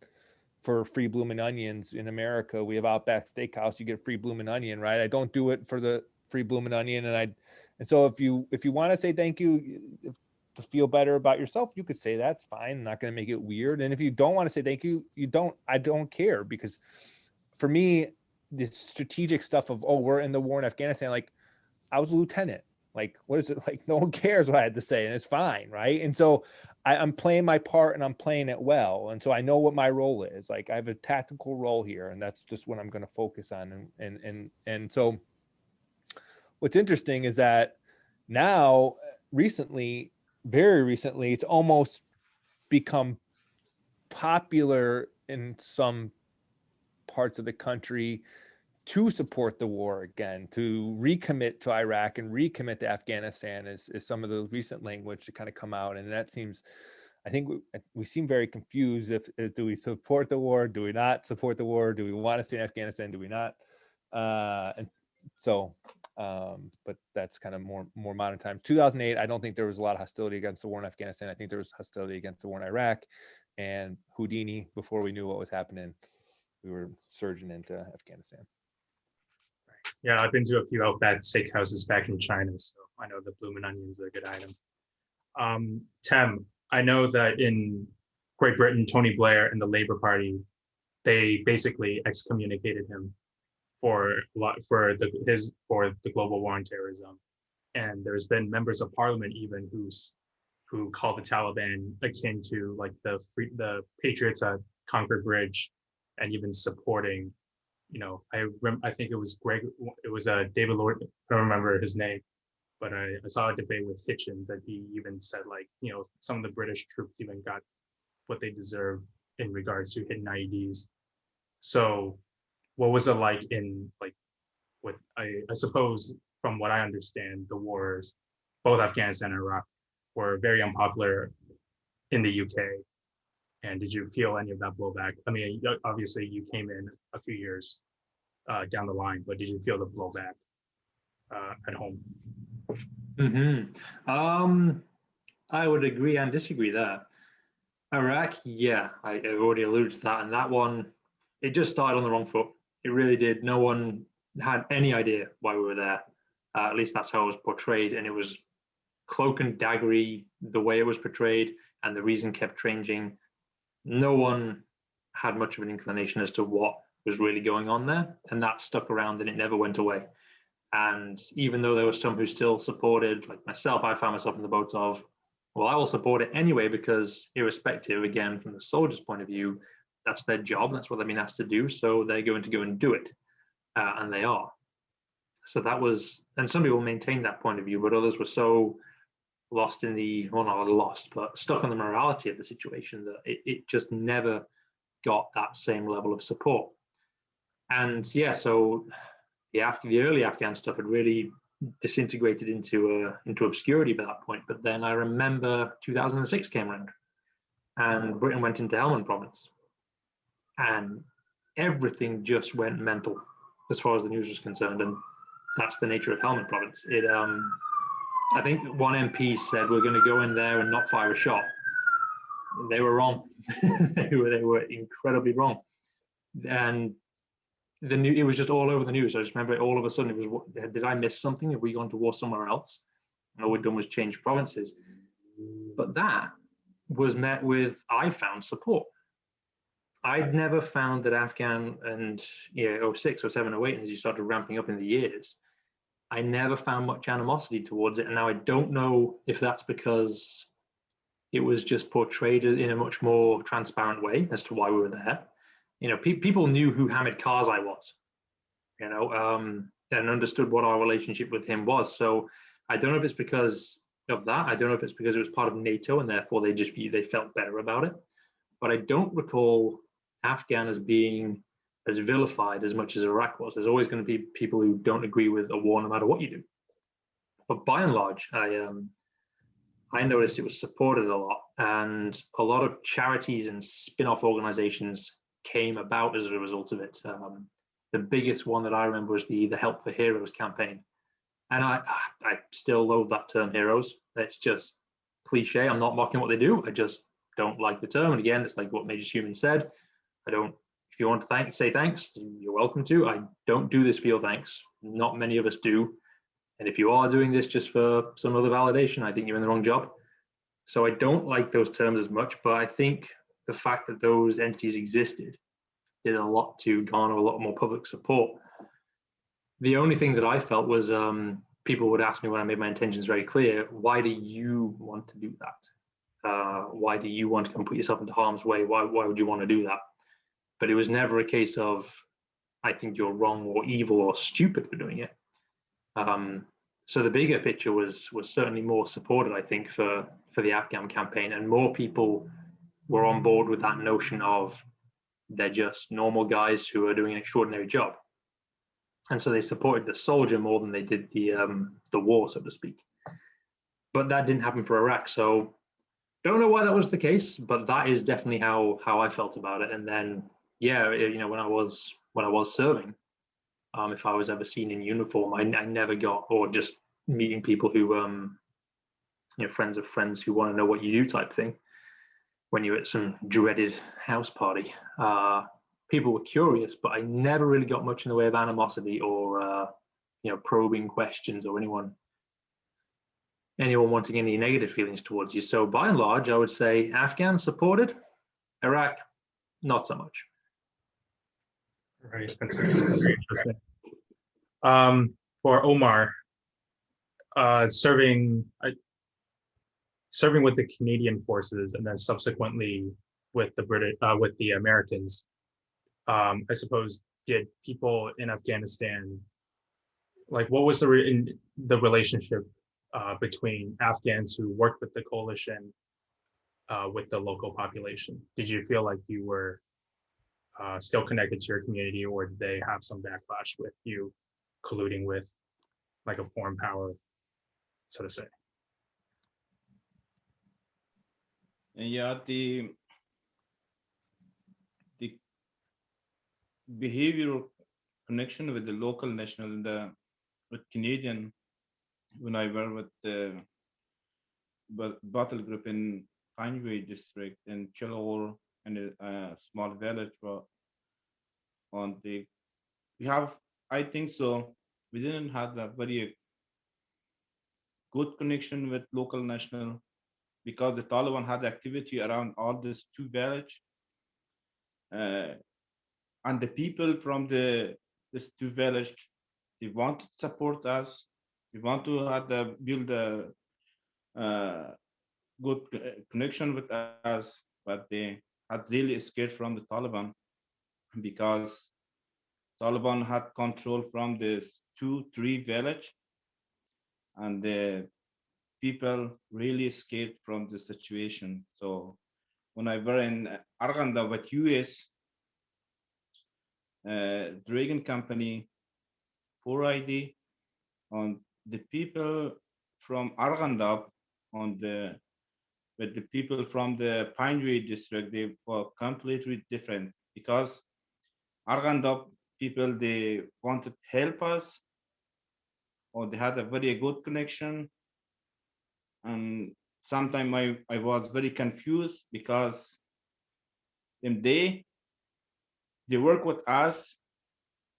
for free bloomin' onions. In America, we have Outback Steakhouse, you get free bloomin' onion, right? I don't do it for the free bloomin' onion. And so if you want to say thank you, to feel better about yourself, you could say that's fine. I'm not going to make it weird. And if you don't want to say thank you, I don't care, because for me, the strategic stuff of, oh, we're in the war in Afghanistan, like, I was a lieutenant. Like, what is it? Like, no one cares what I had to say, and it's fine, right? And so I'm playing my part, and I'm playing it well. And so I know what my role is. Like, I have a tactical role here, and that's just what I'm going to focus on. And so what's interesting is that now, recently, very recently, it's almost become popular in some parts of the country to support the war again, to recommit to Iraq and recommit to Afghanistan, is some of the recent language to kind of come out. And that seems, I think we seem very confused. If do we support the war? Do we not support the war? Do we want to stay in Afghanistan? Do we not? And so, but that's kind of more modern times. 2008, I don't think there was a lot of hostility against the war in Afghanistan. I think there was hostility against the war in Iraq, and Houdini, before we knew what was happening, we were surging into Afghanistan. Yeah, I've been to a few Outback Steakhouses back in China, so I know the bloomin' onions are a good item. Tem, I know that in Great Britain, Tony Blair and the Labour Party, they basically excommunicated him for the global war on terrorism. And there's been members of parliament even who call the Taliban akin to like the Patriots at Concord Bridge, and even supporting, you know, I think it was David Lord, I don't remember his name, but I saw a debate with Hitchens that he even said, like, you know, some of the British troops even got what they deserve in regards to hidden IEDs. So what was it like in, like, what I suppose, from what I understand, the wars, both Afghanistan and Iraq, were very unpopular in the UK. And did you feel any of that blowback? I mean, obviously you came in a few years down the line, but did you feel the blowback at home? I would agree and disagree there. Iraq, yeah, I've already alluded to that, and that one, it just started on the wrong foot. It really did. No one had any idea why we were there. At least that's how it was portrayed, and it was cloak and daggery the way it was portrayed, and the reason kept changing. No one had much of an inclination as to what was really going on there, and that stuck around and it never went away. And even though there were some who still supported, like myself, I found myself in the boat of, well, I will support it anyway, because irrespective, again, from the soldier's point of view, that's their job, that's what they've been asked to do, so they're going to go and do it, and they are. So that was, and some people maintained that point of view, but others were so lost in the, well, not lost, but stuck on the morality of the situation that it just never got that same level of support. And yeah, so the early Afghan stuff had really disintegrated into obscurity by that point. But then I remember 2006 came around, and Britain went into Helmand province, and everything just went mental as far as the news was concerned. And that's the nature of Helmand province. I think one MP said we're going to go in there and not fire a shot. They were wrong. they were incredibly wrong. And it was just all over the news. I just remember all of a sudden it was, did I miss something? Have we gone to war somewhere else? And all we'd done was change provinces. But that was met with, I found, support. I'd never found that Afghan and 06, 07, 08, and as you started ramping up in the years, I never found much animosity towards it. And now I don't know if that's because it was just portrayed in a much more transparent way as to why we were there. People knew who Hamid Karzai was, and understood what our relationship with him was. So I don't know if it's because of that. I don't know if it's because it was part of NATO and therefore they felt better about it. But I don't recall Afghan as being as vilified as much as Iraq was. There's always going to be people who don't agree with a war no matter what you do. But by and large, I noticed it was supported a lot, and a lot of charities and spin-off organizations came about as a result of it. The biggest one that I remember was the Help for Heroes campaign. And I still loathe that term, heroes. It's just cliche. I'm not mocking what they do. I just don't like the term. And again, it's like what Major Schueman said. If you want to say thanks, you're welcome to. I don't do this for your thanks. Not many of us do. And if you are doing this just for some other validation, I think you're in the wrong job. So I don't like those terms as much, but I think the fact that those entities existed did a lot to garner a lot more public support. The only thing that I felt was people would ask me when I made my intentions very clear, why do you want to do that? Why do you want to come put yourself into harm's way? Why would you want to do that? But it was never a case of, I think you're wrong or evil or stupid for doing it. So the bigger picture was certainly more supported, I think, for the Afghan campaign, and more people were on board with that notion of they're just normal guys who are doing an extraordinary job. And so they supported the soldier more than they did the war, so to speak. But that didn't happen for Iraq. So don't know why that was the case, but that is definitely how I felt about it. And then, when I was serving, if I was ever seen in uniform, I never got, or just meeting people who, friends of friends who want to know what you do type thing. When you're at some dreaded house party, people were curious, but I never really got much in the way of animosity or, probing questions or anyone wanting any negative feelings towards you. So by and large, I would say Afghan supported, Iraq, not so much. Right, that's very interesting. For Omar, serving with the Canadian forces and then subsequently with the Americans, I suppose, did people in Afghanistan, like, what was the relationship between Afghans who worked with the coalition with the local population? Did you feel like you were still connected to your community, or did they have some backlash with you colluding with like a foreign power, so to say? Yeah, the behavioral connection with the local national, with Canadian, when I were with the battle group in Panjwai district in Chilor, and a small village, I think so, we didn't have a very good connection with local national, because the Taliban had activity around all these two villages. and the people from this two village, they want to support us. They want to have build a good connection with us, but they had really scared from the Taliban because Taliban had control from this 2-3 village, and the people really escaped from the situation. So when I were in Arganda with US, Dragon Company, 4ID, on the people from Arganda on the with the people from the Pineway district, they were completely different because Arganda people, they wanted to help us, or they had a very good connection. And sometimes I was very confused because in they work with us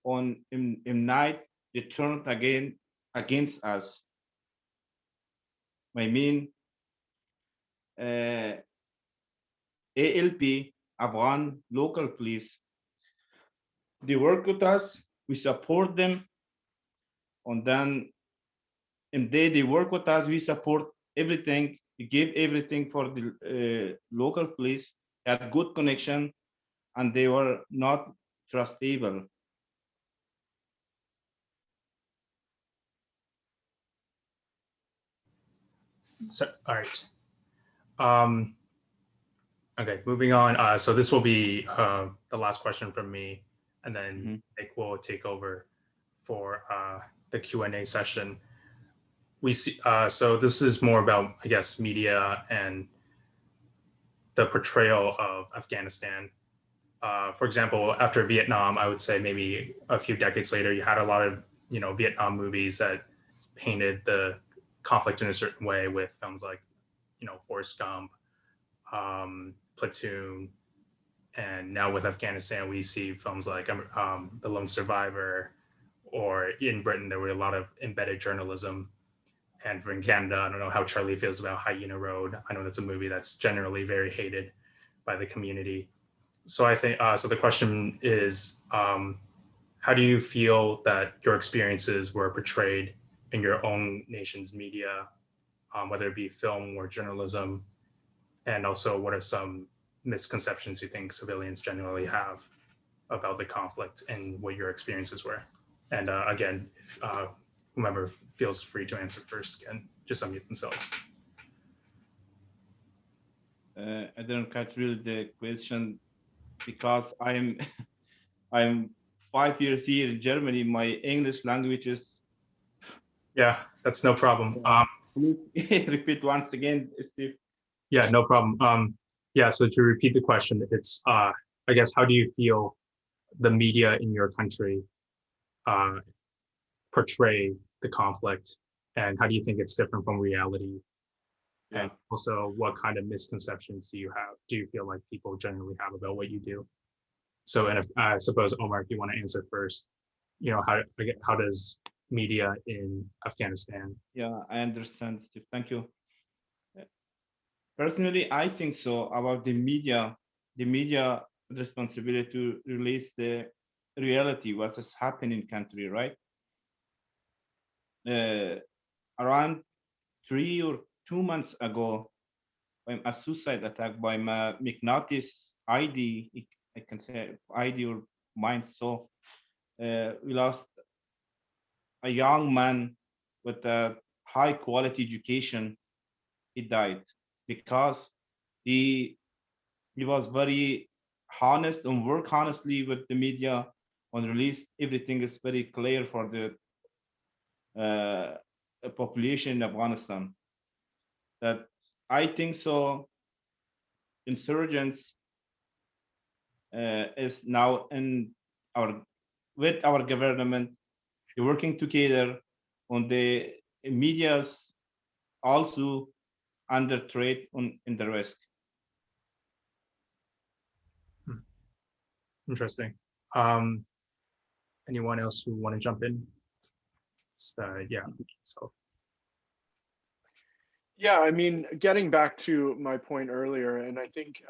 on in night, they turned again against us. I mean, ALP, Afghan local police, they work with us, we support them, and then in they work with us, we support everything, we give everything for the local police, had good connection, and they were not trustable. So, all right. Okay, moving on. So this will be the last question from me, and then Nick will take over for the Q&A session. We see. So this is more about, I guess, media and the portrayal of Afghanistan. For example, after Vietnam, I would say maybe a few decades later, you had a lot of Vietnam movies that painted the conflict in a certain way with films like Forrest Gump, Platoon, and now with Afghanistan, we see films like The Lone Survivor, or in Britain, there were a lot of embedded journalism. And for in Canada, I don't know how Charlie feels about Hyena Road. I know that's a movie that's generally very hated by the community. So I think, so the question is, how do you feel that your experiences were portrayed in your own nation's media, whether it be film or journalism? And also, what are some misconceptions you think civilians generally have about the conflict and what your experiences were? And again, if, whomever feels free to answer first can just unmute themselves. I didn't catch really the question because I'm 5 years here in Germany. My English language is. Yeah, that's no problem. Please repeat once again, Steve. Yeah, no problem. Yeah, so to repeat the question, it's I guess, how do you feel the media in your country portray the conflict, and how do you think it's different from reality? Yeah. And also, what kind of misconceptions do you feel like people generally have about what you do? So, and if, I suppose, Omar, if you want to answer first, how does media in Afghanistan? Yeah, I understand, Steve. Thank you. Personally, I think so about the media responsibility to release the reality, what is happening in country, right? Around 3 or 2 months ago, a suicide attack by McNaughty's ID, I can say ID or mine. So we lost a young man with a high quality education. He died because he was very honest and work honestly with the media on release. Everything is very clear for the population in Afghanistan. That I think so. Insurgents is now with our government, working together on the media's also under threat in the risk. Interesting. Anyone else who want to jump in? Just, yeah. So. Yeah, I mean, getting back to my point earlier, and I think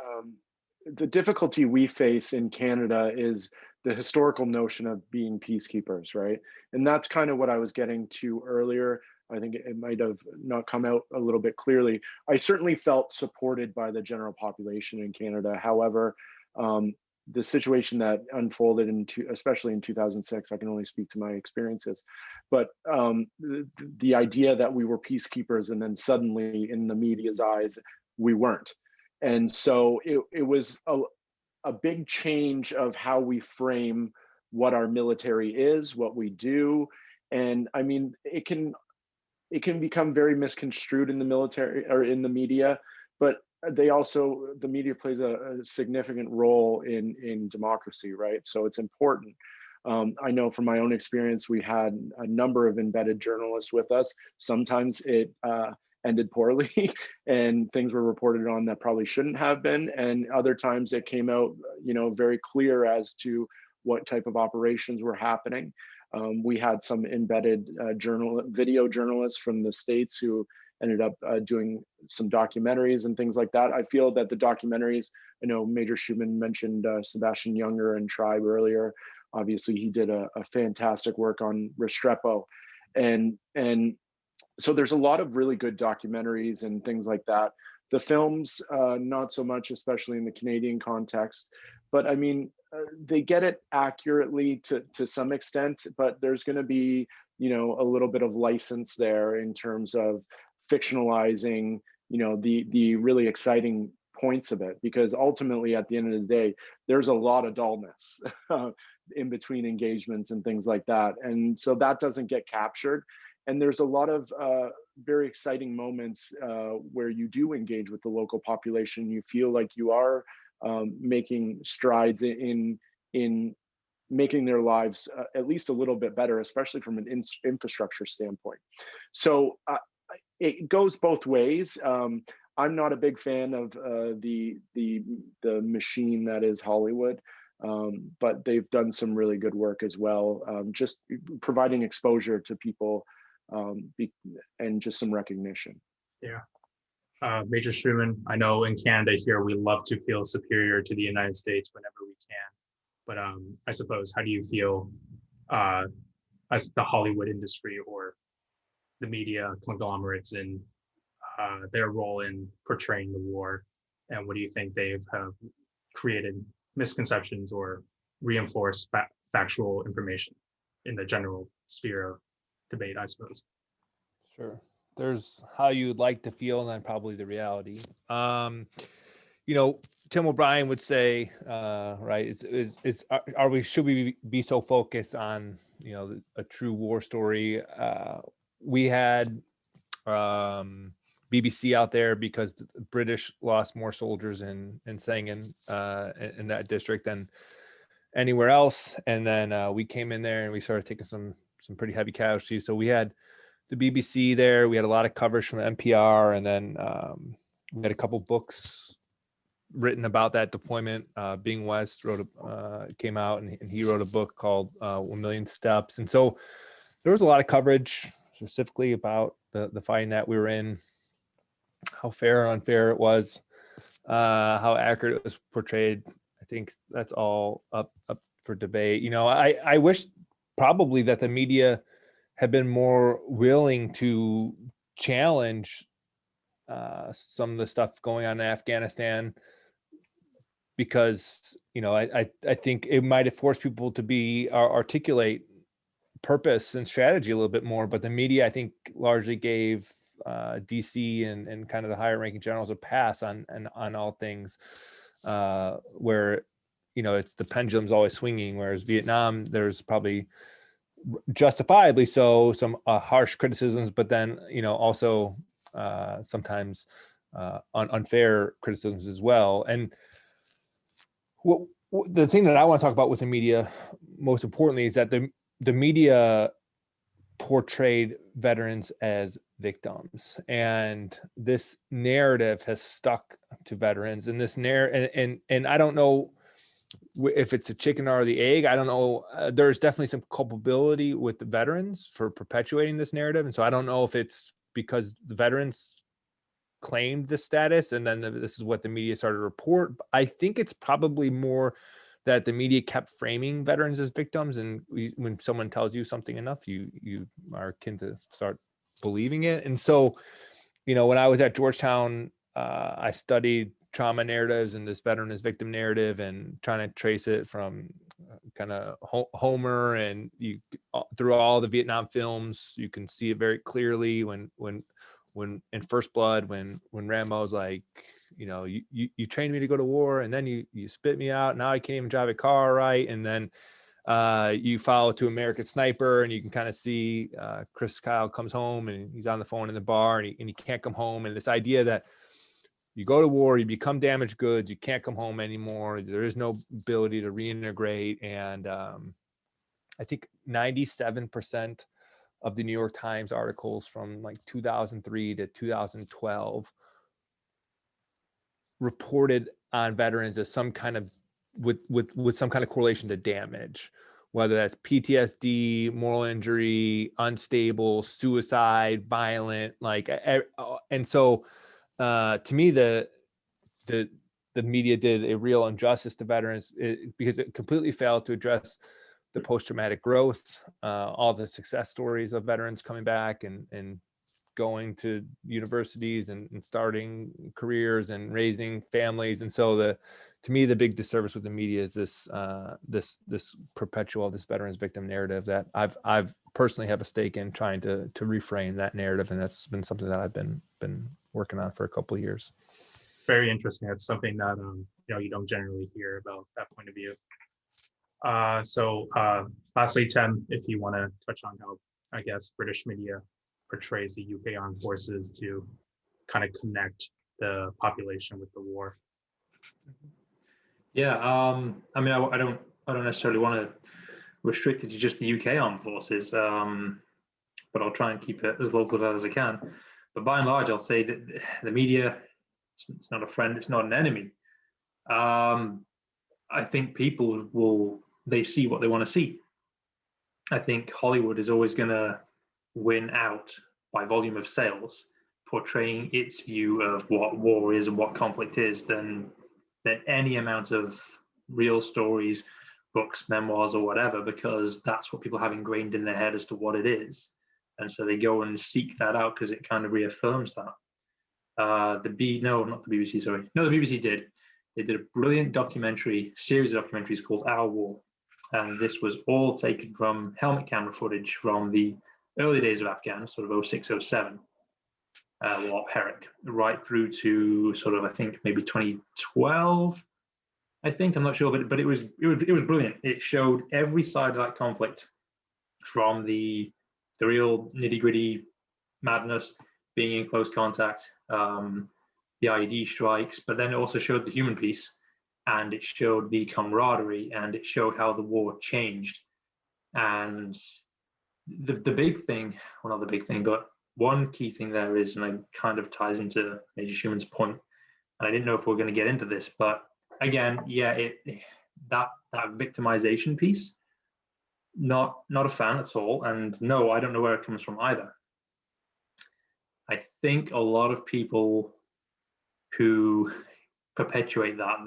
the difficulty we face in Canada is the historical notion of being peacekeepers, right? And that's kind of what I was getting to earlier. I think it might have not come out a little bit clearly. I certainly felt supported by the general population in Canada. However, the situation that unfolded especially in 2006, I can only speak to my experiences, but the idea that we were peacekeepers and then suddenly in the media's eyes, we weren't. And so it was a big change of how we frame what our military is, what we do. And I mean, it can become very misconstrued in the military or in the media, but the media plays a significant role in democracy, right? So it's important. I know from my own experience, we had a number of embedded journalists with us. Sometimes it ended poorly and things were reported on that probably shouldn't have been. And other times it came out, very clear as to what type of operations were happening. We had some embedded video journalists from the States who ended up doing some documentaries and things like that. I feel that the documentaries, I know Major Schueman mentioned Sebastian Younger and Tribe earlier. Obviously, he did a fantastic work on Restrepo. And so there's a lot of really good documentaries and things like that. The films, not so much, especially in the Canadian context. But I mean, they get it accurately to some extent, but there's going to be, a little bit of license there in terms of fictionalizing, the really exciting points of it, because ultimately at the end of the day, there's a lot of dullness in between engagements and things like that. And so that doesn't get captured. And there's a lot of very exciting moments where you do engage with the local population. You feel like you are making strides in making their lives at least a little bit better, especially from an infrastructure standpoint. So it goes both ways. I'm not a big fan of the machine that is Hollywood, but they've done some really good work as well, just providing exposure to people and just some recognition. Yeah. Major Schueman, I know in Canada here, we love to feel superior to the United States whenever we can. But I suppose, how do you feel as the Hollywood industry or the media conglomerates in their role in portraying the war? And what do you think they have created misconceptions or reinforced factual information in the general sphere of debate, I suppose? Sure. There's how you'd like to feel, and then probably the reality. Tim O'Brien would say, right? Should we be so focused on a true war story? We had BBC out there because the British lost more soldiers in Sangin in that district than anywhere else, and then we came in there and we started taking some pretty heavy casualties. So we had the BBC there. We had a lot of coverage from NPR, and then we had a couple books written about that deployment. Bing West came out, and he wrote a book called 1 Million Steps. And so there was a lot of coverage specifically about the fighting that we were in, how fair or unfair it was, how accurate it was portrayed. I think that's all up for debate. I wish probably that the media had been more willing to challenge some of the stuff going on in Afghanistan, because I think it might have forced people to articulate purpose and strategy a little bit more. But the media, I think, largely gave DC and kind of the higher ranking generals a pass on all things, where it's the pendulum's always swinging. Whereas Vietnam, there's probably justifiably so some harsh criticisms, but then also sometimes unfair criticisms as well. And the thing that I want to talk about with the media, most importantly, is that the media portrayed veterans as victims, and this narrative has stuck to veterans. And this narrative, and I don't know if it's the chicken or the egg. I don't know. There's definitely some culpability with the veterans for perpetuating this narrative, and so I don't know if it's because the veterans claimed this status, and then this is what the media started to report. I think it's probably more that the media kept framing veterans as victims, and when someone tells you something enough, you are akin to start believing it. And so, you know, when I was at Georgetown, I studied trauma narratives and this veteran as victim narrative, and trying to trace it from kind of Homer, and you through all the Vietnam films, you can see it very clearly when in First Blood, when Rambo's like, you know, you trained me to go to war, and then you spit me out. Now I can't even drive a car right. And then you follow to American Sniper, and you can kind of see Chris Kyle comes home and he's on the phone in the bar, and he can't come home. And this idea that you go to war, you become damaged goods, you can't come home anymore. There is no ability to reintegrate. And I think 97% of the New York Times articles from like 2003 to 2012 reported on veterans as some kind of with some kind of correlation to damage, whether that's PTSD, moral injury, unstable, suicide, violent, like, and so to me, the media did a real injustice to veterans because it completely failed to address the post-traumatic growth, all the success stories of veterans coming back and going to universities and starting careers and raising families. And so to me, the big disservice with the media is this perpetual, this veterans victim narrative that I've personally have a stake in trying to reframe that narrative. And that's been something that I've been working on for a couple of years. Very interesting. It's something that you know, you don't generally hear about that point of view. So lastly, Tem, if you want to touch on how, I guess, British media portrays the UK armed forces to kind of connect the population with the war. Yeah, I mean, I don't necessarily want to restrict it to just the UK armed forces, but I'll try and keep it as local as I can. But by and large, I'll say that the media, it's not a friend, it's not an enemy. I think people they see what they want to see. I think Hollywood is always going to win out by volume of sales, portraying its view of what war is and what conflict is, than any amount of real stories, books, memoirs, or whatever, because that's what people have ingrained in their head as to what it is. And so they go and seek that out because it kind of reaffirms that. The BBC did. They did a brilliant series of documentaries called Our War. And this was all taken from helmet camera footage from the early days of Afghan, sort of 06, 07, War Herrick, right through to sort of, I think, maybe 2012. I think, I'm not sure, but it was brilliant. It showed every side of that conflict, from the real nitty-gritty madness, being in close contact, the IED strikes, but then it also showed the human piece, and it showed the camaraderie, and it showed how the war changed. And the big thing, well, not the big thing, but one key thing there is, and it kind of ties into Major Schueman's point, and I didn't know if we're going to get into this, but again, yeah, that victimization piece, not a fan at all, and no, I don't know where it comes from either. I think a lot of people who perpetuate that,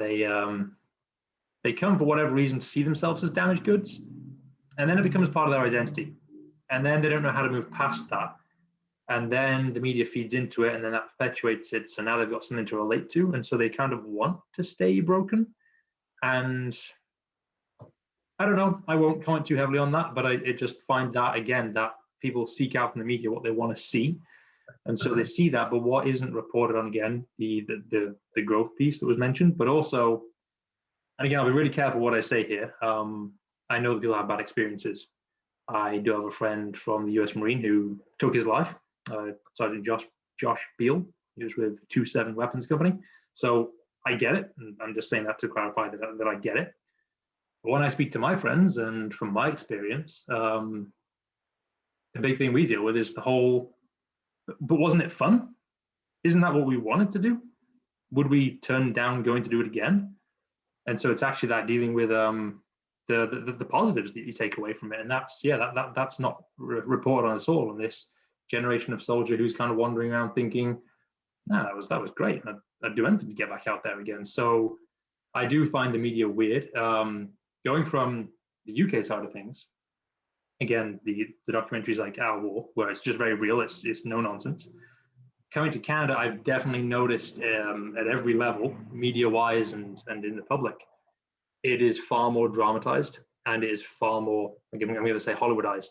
they come for whatever reason to see themselves as damaged goods, and then it becomes part of their identity, and then they don't know how to move past that, and then the media feeds into it, and then that perpetuates it, so now they've got something to relate to, and so they kind of want to stay broken. And I don't know, I won't comment too heavily on that, but I just find that, again, that people seek out from the media what they want to see. And so they see that, but what isn't reported on, again, the growth piece that was mentioned, but also, and again, I'll be really careful what I say here. I know that people have bad experiences. I do have a friend from the US Marine who took his life, Sergeant Josh Beal. He was with 27 Weapons Company. So I get it. And I'm just saying that to clarify that I get it. But when I speak to my friends, and from my experience, the big thing we deal with is the whole, but wasn't it fun? Isn't that what we wanted to do? Would we turn down going to do it again? And so it's actually that dealing with the positives that you take away from it. And that's, yeah, that's not reported on at all. And this generation of soldier who's kind of wandering around thinking, no, that was great. I'd do anything to get back out there again. So I do find the media weird. Going from the UK side of things, again, the documentaries like Our War, where it's just very real, it's no nonsense. Coming to Canada, I've definitely noticed at every level, media-wise and in the public, it is far more dramatized, and it is far more, I'm going to say Hollywoodized.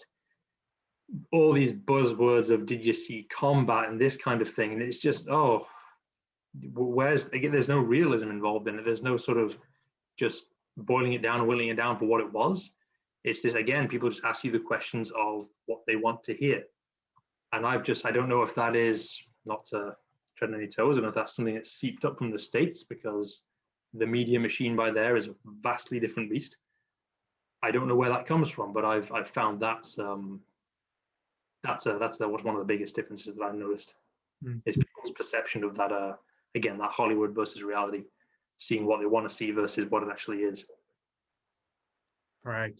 All these buzzwords of did you see combat and this kind of thing, and it's just, oh, again, there's no realism involved in it. There's no sort of just boiling it down, whittling it down for what it was. It's this, again, people just ask you the questions of what they want to hear. And I don't know if that is, not to tread any toes, and if that's something that's seeped up from the States, because the media machine by there is a vastly different beast. I don't know where that comes from, but I've found that's one of the biggest differences that I've noticed. Is people's perception of that, again, that Hollywood versus reality, seeing what they want to see versus what it actually is. All right.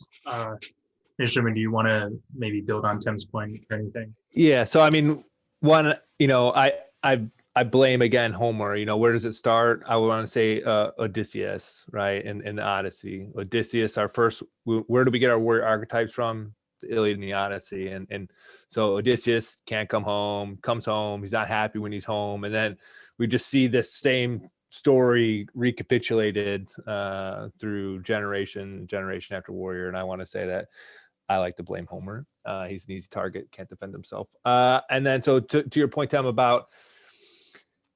Major Schueman, do you want to maybe build on Tim's point or anything? Yeah. So, I mean, one, I blame again Homer. Where does it start? I would want to say Odysseus, right? In the Odyssey. Odysseus, our first, where do we get our warrior archetypes from? The Iliad and the Odyssey. And so Odysseus can't come home, comes home, he's not happy when he's home. And then we just see this same story recapitulated through generation after warrior. And I want to say that I like to blame Homer. He's an easy target, can't defend himself. And then, so to your point, Tim, about,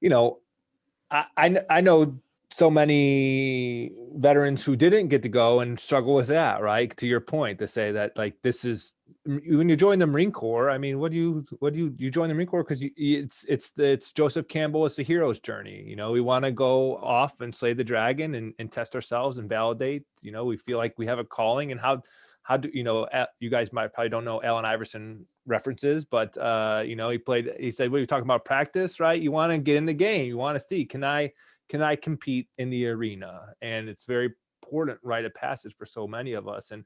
I know so many veterans who didn't get to go and struggle with that, right? To your point, to say that, like, this is, when you join the Marine Corps, I mean, you join the Marine Corps because it's Joseph Campbell, it's the hero's journey. We want to go off and slay the dragon and test ourselves and validate. We feel like we have a calling. And how do you guys might probably don't know Allen Iverson references, but he said, well, you're talking about practice, right? You want to get in the game, you want to see, can I compete in the arena? And it's very important rite of passage for so many of us. And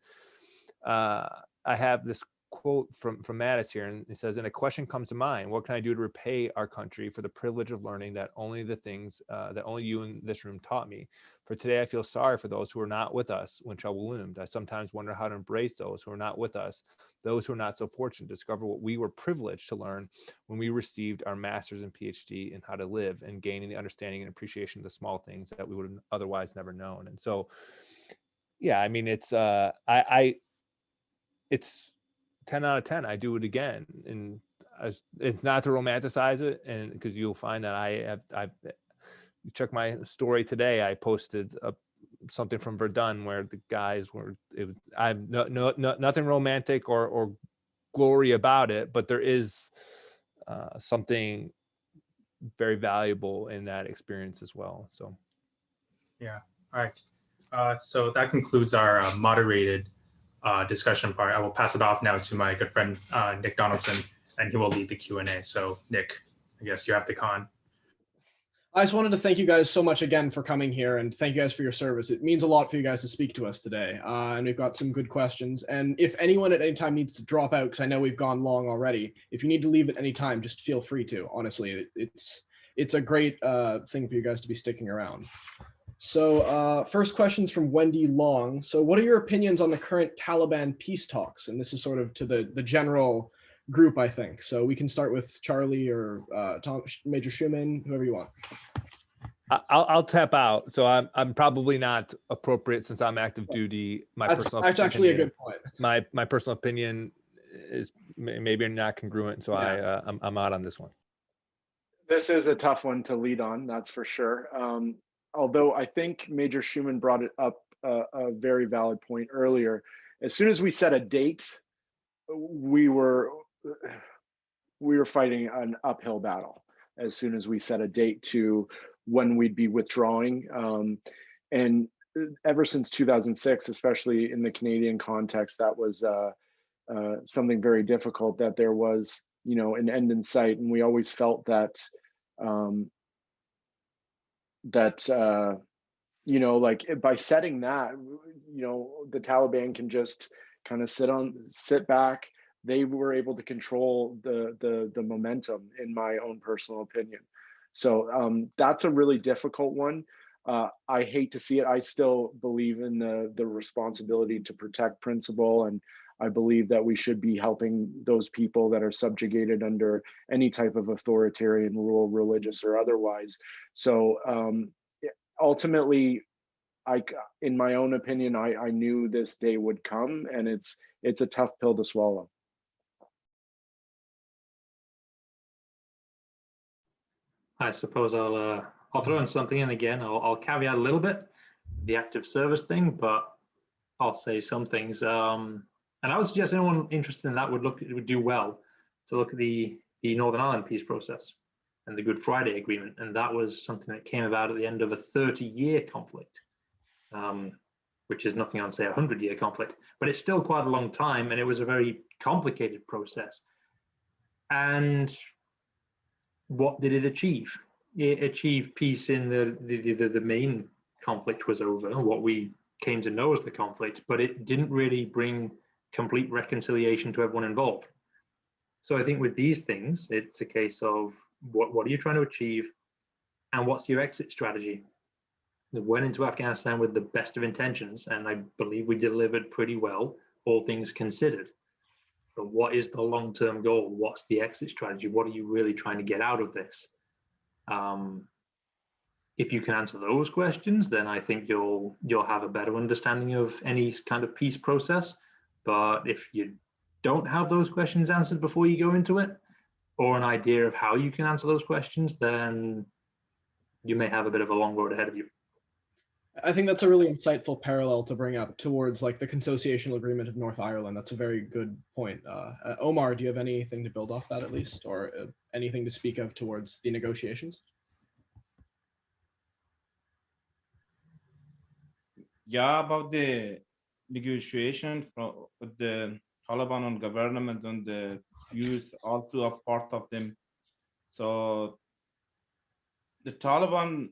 I have this quote from Mattis here, and it says, and a question comes to mind: what can I do to repay our country for the privilege of learning that only the things that only you in this room taught me? For today I feel sorry for those who are not with us when trouble loomed. I sometimes wonder how to embrace those who are not with us, those who are not so fortunate to discover what we were privileged to learn when we received our master's and PhD in how to live, and gaining the understanding and appreciation of the small things that we would have otherwise never known. And so, yeah, I mean, it's it's 10 out of 10. I do it again. And it's not to romanticize it. And because you'll find that I've you check my story today, I posted something from Verdun where the guys were, I'm nothing romantic or glory about it, but there is something very valuable in that experience as well. So. Yeah. All right. So that concludes our moderated discussion part. I will pass it off now to my good friend Nick Donaldson, and he will lead the Q&A. So Nick, I guess you have the con. I just wanted to thank you guys so much again for coming here, and thank you guys for your service. It means a lot for you guys to speak to us today, and we've got some good questions. And if anyone at any time needs to drop out, because I know we've gone long already, if you need to leave at any time, just feel free to. Honestly, it's a great thing for you guys to be sticking around. So first question's from Wendy Long. So what are your opinions on the current Taliban peace talks? And this is sort of to the general group, I think. So we can start with Charlie or Major Schueman, whoever you want. I'll tap out. So I'm probably not appropriate since I'm active duty. That's actually a good point. My personal opinion is maybe not congruent. So yeah. I'm out on this one. This is a tough one to lead on, that's for sure. Although I think Major Schueman brought it up a very valid point earlier. As soon as we set a date, we were fighting an uphill battle. As soon as we set a date to when we'd be withdrawing, and ever since 2006, especially in the Canadian context, that was something very difficult. That there was, an end in sight, and we always felt that. Like by setting that, the Taliban can just kind of sit back. They were able to control the momentum, in my own personal opinion. So that's a really difficult one. I hate to see it. I still believe in the responsibility to protect principle, and I believe that we should be helping those people that are subjugated under any type of authoritarian rule, religious or otherwise. So ultimately, in my own opinion, I knew this day would come, and it's a tough pill to swallow. I suppose I'll throw in something in again. I'll caveat a little bit the active service thing, but I'll say some things. And I would suggest anyone interested in that would do well to look at the Northern Ireland peace process and the Good Friday Agreement. And that was something that came about at the end of a 30-year conflict, which is nothing on, say, a 100-year conflict, but it's still quite a long time, and it was a very complicated process. And what did it achieve? It achieved peace in the main conflict was over, what we came to know as the conflict, but it didn't really bring complete reconciliation to everyone involved. So I think with these things, it's a case of what are you trying to achieve, and what's your exit strategy? We went into Afghanistan with the best of intentions, and I believe we delivered pretty well, all things considered. But what is the long-term goal? What's the exit strategy? What are you really trying to get out of this? If you can answer those questions, then I think you'll have a better understanding of any kind of peace process. But if you don't have those questions answered before you go into it, or an idea of how you can answer those questions, then you may have a bit of a long road ahead of you. I think that's a really insightful parallel to bring up towards like the Consociational Agreement of North Ireland. That's a very good point. Omar, do you have anything to build off that at least, or anything to speak of towards the negotiations? Yeah, about the negotiation with the Taliban and government and the youth also a part of them. So the Taliban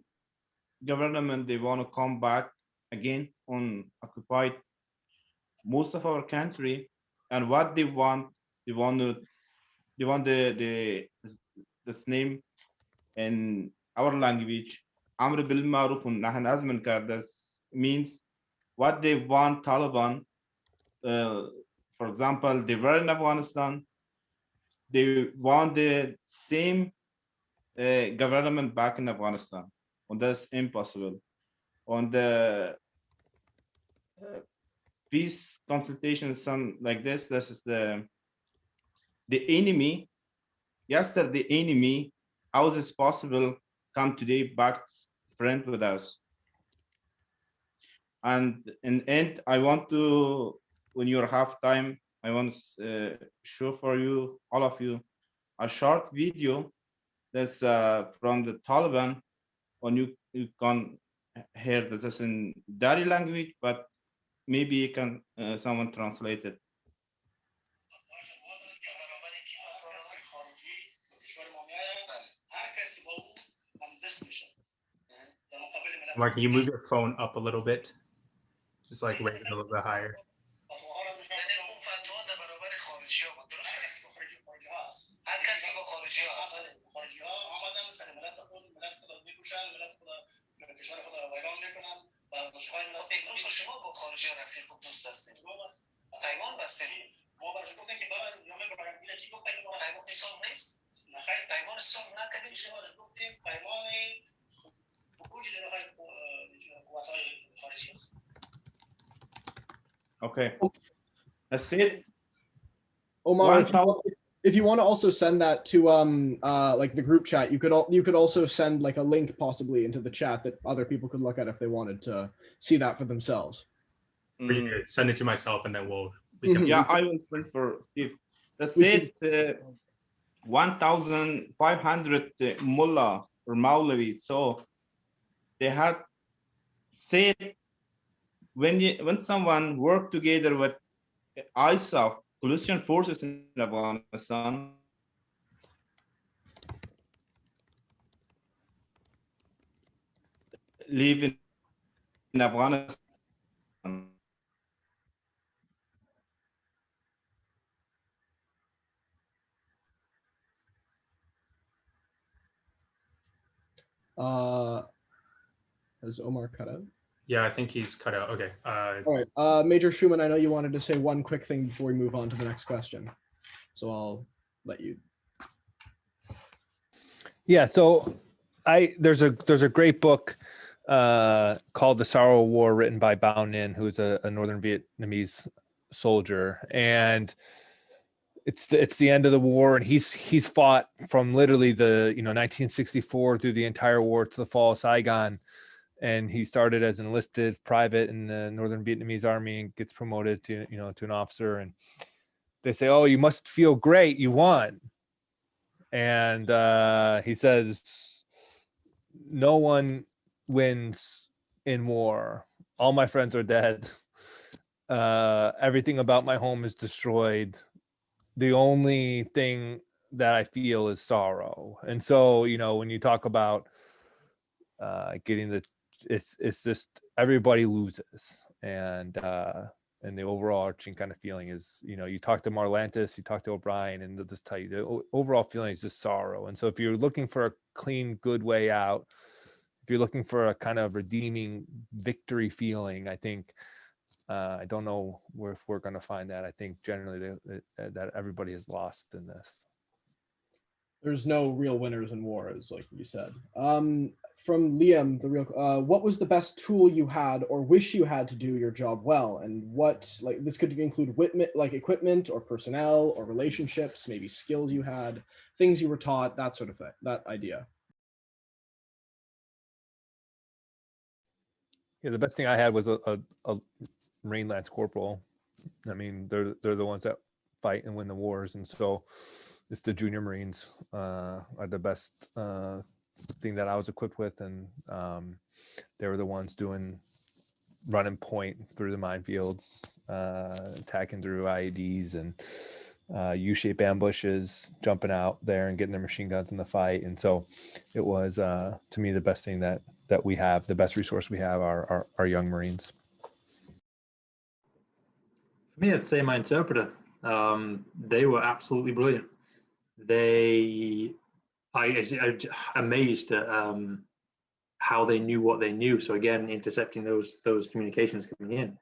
government, they want to come back again on occupied most of our country, and what they want this name in our language, Amr bil Maruf and Nahy anil Munkar. That means what they want Taliban. For example, they were in Afghanistan. They want the same government back in Afghanistan, and that's impossible. On the peace consultation, some like this is the enemy. Yesterday, the enemy. How is this possible? Come today back friend with us. And in the end, I want to, when you have time, I want to show for you, all of you, a short video that's from the Taliban. When you can hear this is in Dari language, but maybe you can someone translate it. Mark, can you move your phone up a little bit? Just like raise it a little bit higher. Okay, that's it. Omar, if you want to also send that to like the group chat, you could also send like a link possibly into the chat that other people could look at if they wanted to see that for themselves. Or you could send it to myself, and then yeah, I will send for Steve. That's it. 1,500 mullah or Maulavi. So they had said when someone work together with ISAF, coalition forces in Afghanistan, live in Afghanistan. Has Omar cut out? Yeah, I think he's cut out. Okay. All right. Major Schueman, I know you wanted to say one quick thing before we move on to the next question. So I'll let you. Yeah, so there's a great book called The Sorrow War, written by Bao Ninh, who's a northern Vietnamese soldier, and it's the end of the war, and he's fought from literally the 1964 through the entire war to the fall of Saigon. And he started as an enlisted private in the Northern Vietnamese Army and gets promoted to to an officer. And they say, "Oh, you must feel great, you won." And he says, "No one wins in war. All my friends are dead. Everything about my home is destroyed. The only thing that I feel is sorrow." And so, when you talk about getting it's just everybody loses, and the overarching kind of feeling is, you talk to Marlantis, you talk to O'Brien, and they'll just tell you the overall feeling is just sorrow. And so if you're looking for a clean, good way out, if you're looking for a kind of redeeming victory feeling, I think I don't know if we're going to find that. I think generally that everybody has lost in this. There's no real winners in war, as like you said. From Liam, what was the best tool you had or wish you had to do your job well? And what, like, this could include equipment or personnel or relationships, maybe skills you had, things you were taught, that sort of thing, that idea. Yeah, the best thing I had was a Marine Lance Corporal. I mean, they're the ones that fight and win the wars, and so it's the junior Marines are the best thing that I was equipped with, and they were the ones running point through the minefields, attacking through IEDs and U-shaped ambushes, jumping out there and getting their machine guns in the fight. And so it was, to me, the best thing that we have, the best resource we have are young Marines. For me, I'd say my interpreter. They were absolutely brilliant. I amazed at how they knew what they knew. So again, intercepting those communications coming in,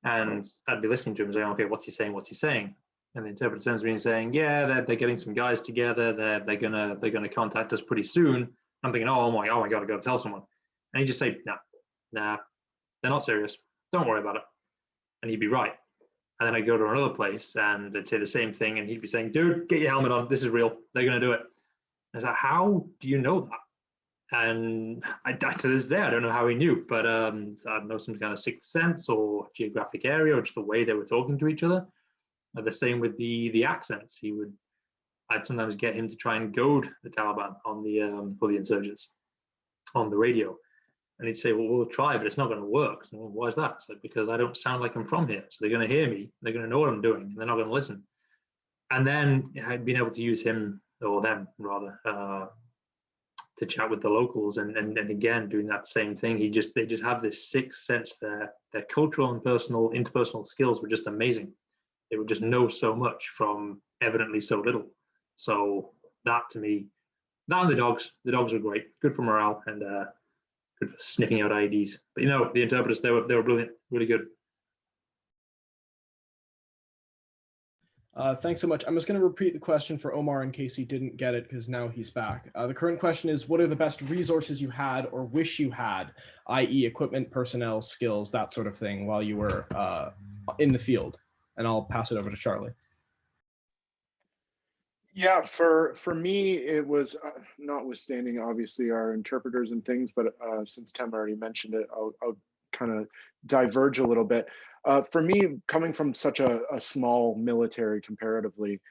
and I'd be listening to him saying, "Okay, what's he saying? What's he saying?" And the interpreter turns to me and saying, "Yeah, they're getting some guys together. They're gonna contact us pretty soon." I'm thinking, "Oh my god, I gotta tell someone." And he'd just say, "Nah, they're not serious. Don't worry about it." And he'd be right. And then I'd go to another place and they'd say the same thing, and he'd be saying, "Dude, get your helmet on. This is real. They're gonna do it." I was like, "How do you know that?" And to this day, I don't know how he knew, but I don't know, some kind of sixth sense or geographic area or just the way they were talking to each other. The same with the accents. I'd sometimes get him to try and goad the Taliban on or the insurgents on the radio. And he'd say, "Well, we'll try, but it's not going to work." So, "Well, why is that?" So, "Because I don't sound like I'm from here. So they're going to hear me. They're going to know what I'm doing. And they're not going to listen." And then I'd been able to use him, or them rather, to chat with the locals, and again doing that same thing. They just have this sixth sense. Their cultural and interpersonal skills were just amazing. They would just know so much from evidently so little. So that, to me, that and the dogs were great, good for morale and good for sniffing out IEDs. But the interpreters, they were brilliant, really good. Thanks so much. I'm just going to repeat the question for Omar in case he didn't get it, because now he's back. The current question is, what are the best resources you had or wish you had, i.e. equipment, personnel, skills, that sort of thing, while you were in the field? And I'll pass it over to Charlie. Yeah, for me, it was notwithstanding obviously our interpreters and things, but since Tem already mentioned it, I'll kind of diverge a little bit. For me, coming from such a small military comparatively,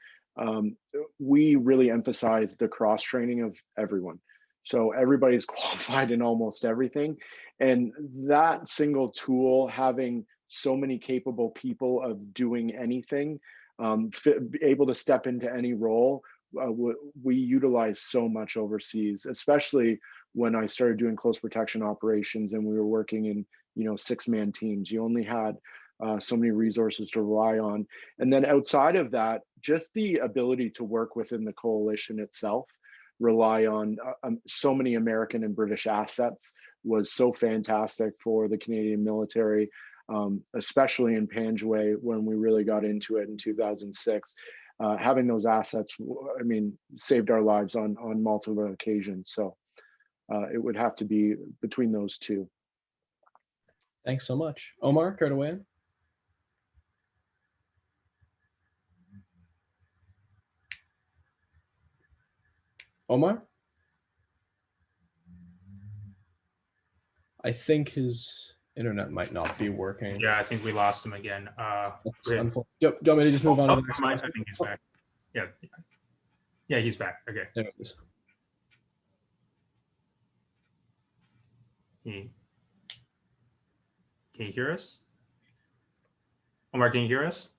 we really emphasize the cross training of everyone. So everybody's qualified in almost everything. And that single tool, having so many capable people of doing anything, able to step into any role, we utilize so much overseas, especially when I started doing close protection operations and we were working in 6-man teams. You only had so many resources to rely on. And then outside of that, just the ability to work within the coalition itself. rely on so many American and British assets was so fantastic for the Canadian military, especially in Panjwai when we really got into it in 2006. Having those assets, I mean, saved our lives on multiple occasions. So it would have to be between those two. Thanks so much. Omar, care to weigh in? Omar? I think his internet might not be working. Yeah, I think we lost him again. Do you want me to just move on to the next I question? think he's back. Yeah. Yeah, he's back. Okay. There it is. Can you hear us? Omar, can you hear us?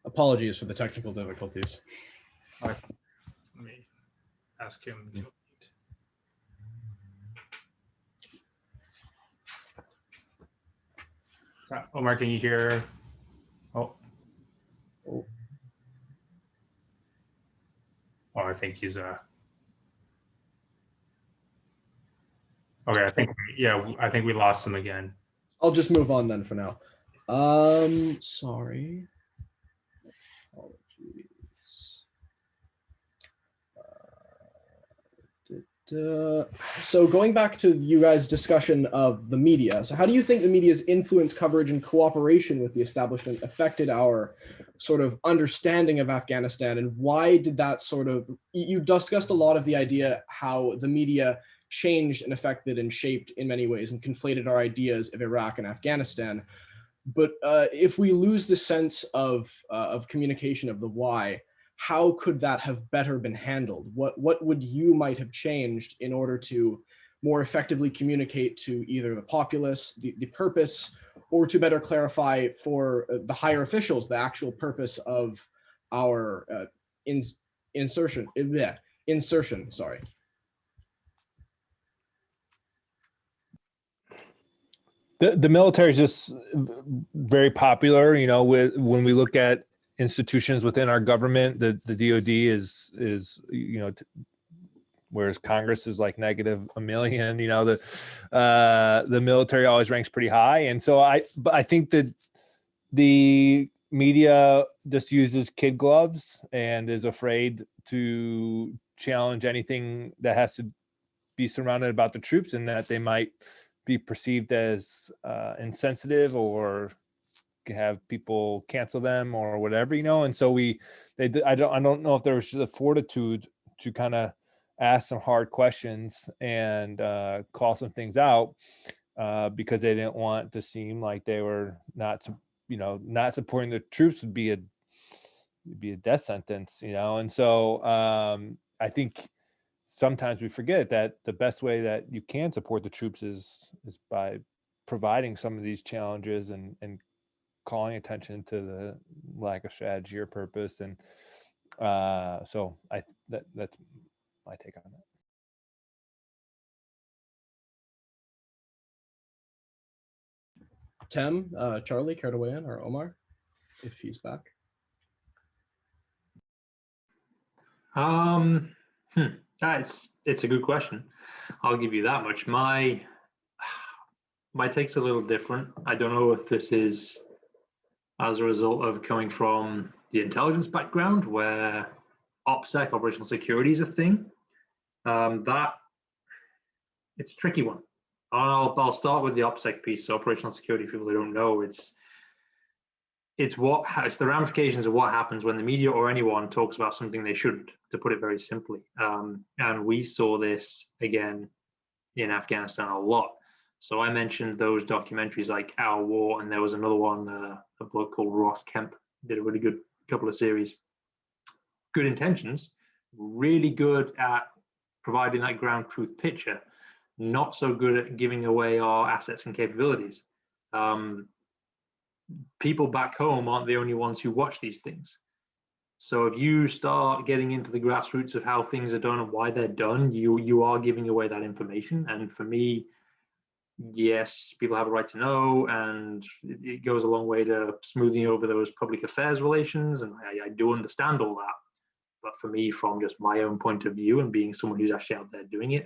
Apologies for the technical difficulties. Let me ask him to. Omar, can you hear? Oh, I think he's okay. I think I think we lost him again. I'll just move on then for now. Sorry. Apologies. So going back to you guys' discussion of the media, so how do you think the media's influence, coverage, and cooperation with the establishment affected our sort of understanding of Afghanistan, and why did that sort of, you discussed a lot of the idea how the media changed and affected and shaped in many ways and conflated our ideas of Iraq and Afghanistan. But if we lose the sense of communication of the why, how could that have better been handled? What would you might have changed in order to more effectively communicate to either the populace, the purpose, or to better clarify for the higher officials, the actual purpose of our insertion, sorry. The military is just very popular, you know, when we look at institutions within our government, the DoD is you know, whereas Congress is like negative $1 million, you know, the military always ranks pretty high. And so I think that the media just uses kid gloves and is afraid to challenge anything that has to be surrounded about the troops, and that they might be perceived as insensitive or have people cancel them or whatever, you know. And so I don't know if there was the fortitude to kind of ask some hard questions and call some things out because they didn't want to seem like they were not supporting the troops would be a death sentence, you know. And so I think sometimes we forget that the best way that you can support the troops is by providing some of these challenges and calling attention to the lack of strategy or purpose. And so that's my take on that. Tem, Charlie, care to weigh in, or Omar, if he's back? It's a good question. I'll give you that much. My take's a little different. I don't know if this is as a result of coming from the intelligence background where OPSEC, operational security, is a thing. That it's a tricky one. I'll start with the OPSEC piece. So operational security, people who don't know, it's the ramifications of what happens when the media or anyone talks about something they shouldn't, to put it very simply. And we saw this again in Afghanistan a lot. So I mentioned those documentaries like Our War, and there was another one, a bloke called Ross Kemp did a really good couple of series. Good intentions, really good at providing that ground truth picture, not so good at giving away our assets and capabilities. People back home aren't the only ones who watch these things. So if you start getting into the grassroots of how things are done and why they're done, you are giving away that information. And for me, yes, people have a right to know, and it goes a long way to smoothing over those public affairs relations, and I do understand all that. But for me, from just my own point of view and being someone who's actually out there doing it,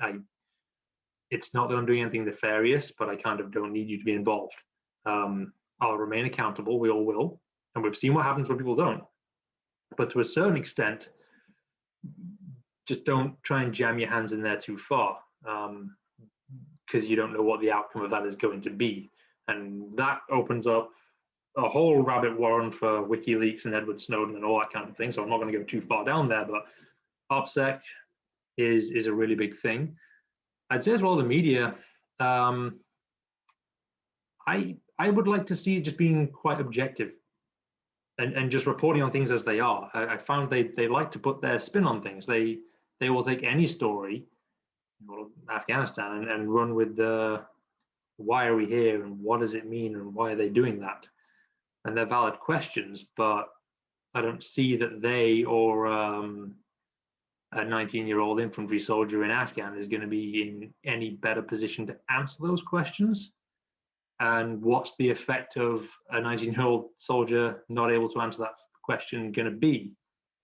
it's not that I'm doing anything nefarious, but I kind of don't need you to be involved. I'll remain accountable. We all will. And we've seen what happens when people don't. But to a certain extent, just don't try and jam your hands in there too far, because you don't know what the outcome of that is going to be. And that opens up a whole rabbit warren for WikiLeaks and Edward Snowden and all that kind of thing. So I'm not going to go too far down there, but OPSEC is a really big thing. I'd say as well, the media, I would like to see it just being quite objective and just reporting on things as they are. I found they like to put their spin on things. They will take any story, Afghanistan, and run with the why are we here and what does it mean and why are they doing that? And they're valid questions, but I don't see that they or a 19-year-old infantry soldier in Afghan is going to be in any better position to answer those questions. And what's the effect of a 19-year-old soldier not able to answer that question going to be?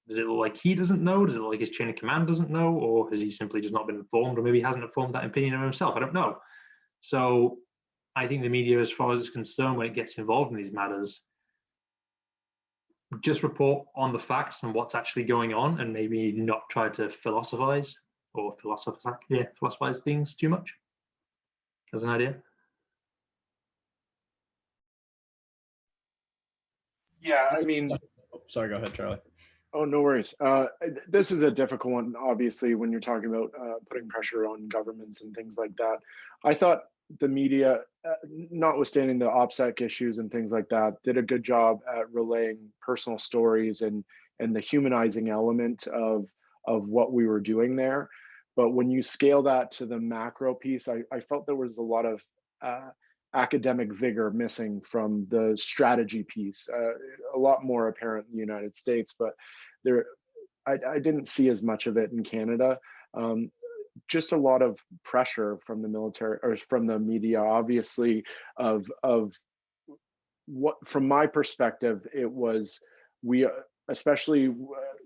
Does it look like he doesn't know? Does it look like his chain of command doesn't know? Or has he simply just not been informed? Or maybe he hasn't formed that opinion of himself? I don't know. So I think the media, as far as it's concerned, when it gets involved in these matters, just report on the facts and what's actually going on, and maybe not try to philosophize things too much. As an idea. Yeah, I mean, Sorry, go ahead, Charlie. oh, no worries. This is a difficult one, obviously, when you're talking about putting pressure on governments and things like that. I thought the media, notwithstanding the OPSEC issues and things like that, did a good job at relaying personal stories and the humanizing element of what we were doing there. But when you scale that to the macro piece, I felt there was a lot of academic vigor missing from the strategy piece, a lot more apparent in the United States, but I didn't see as much of it in Canada. Just a lot of pressure from the military or from the media, obviously, of what, from my perspective, it was, especially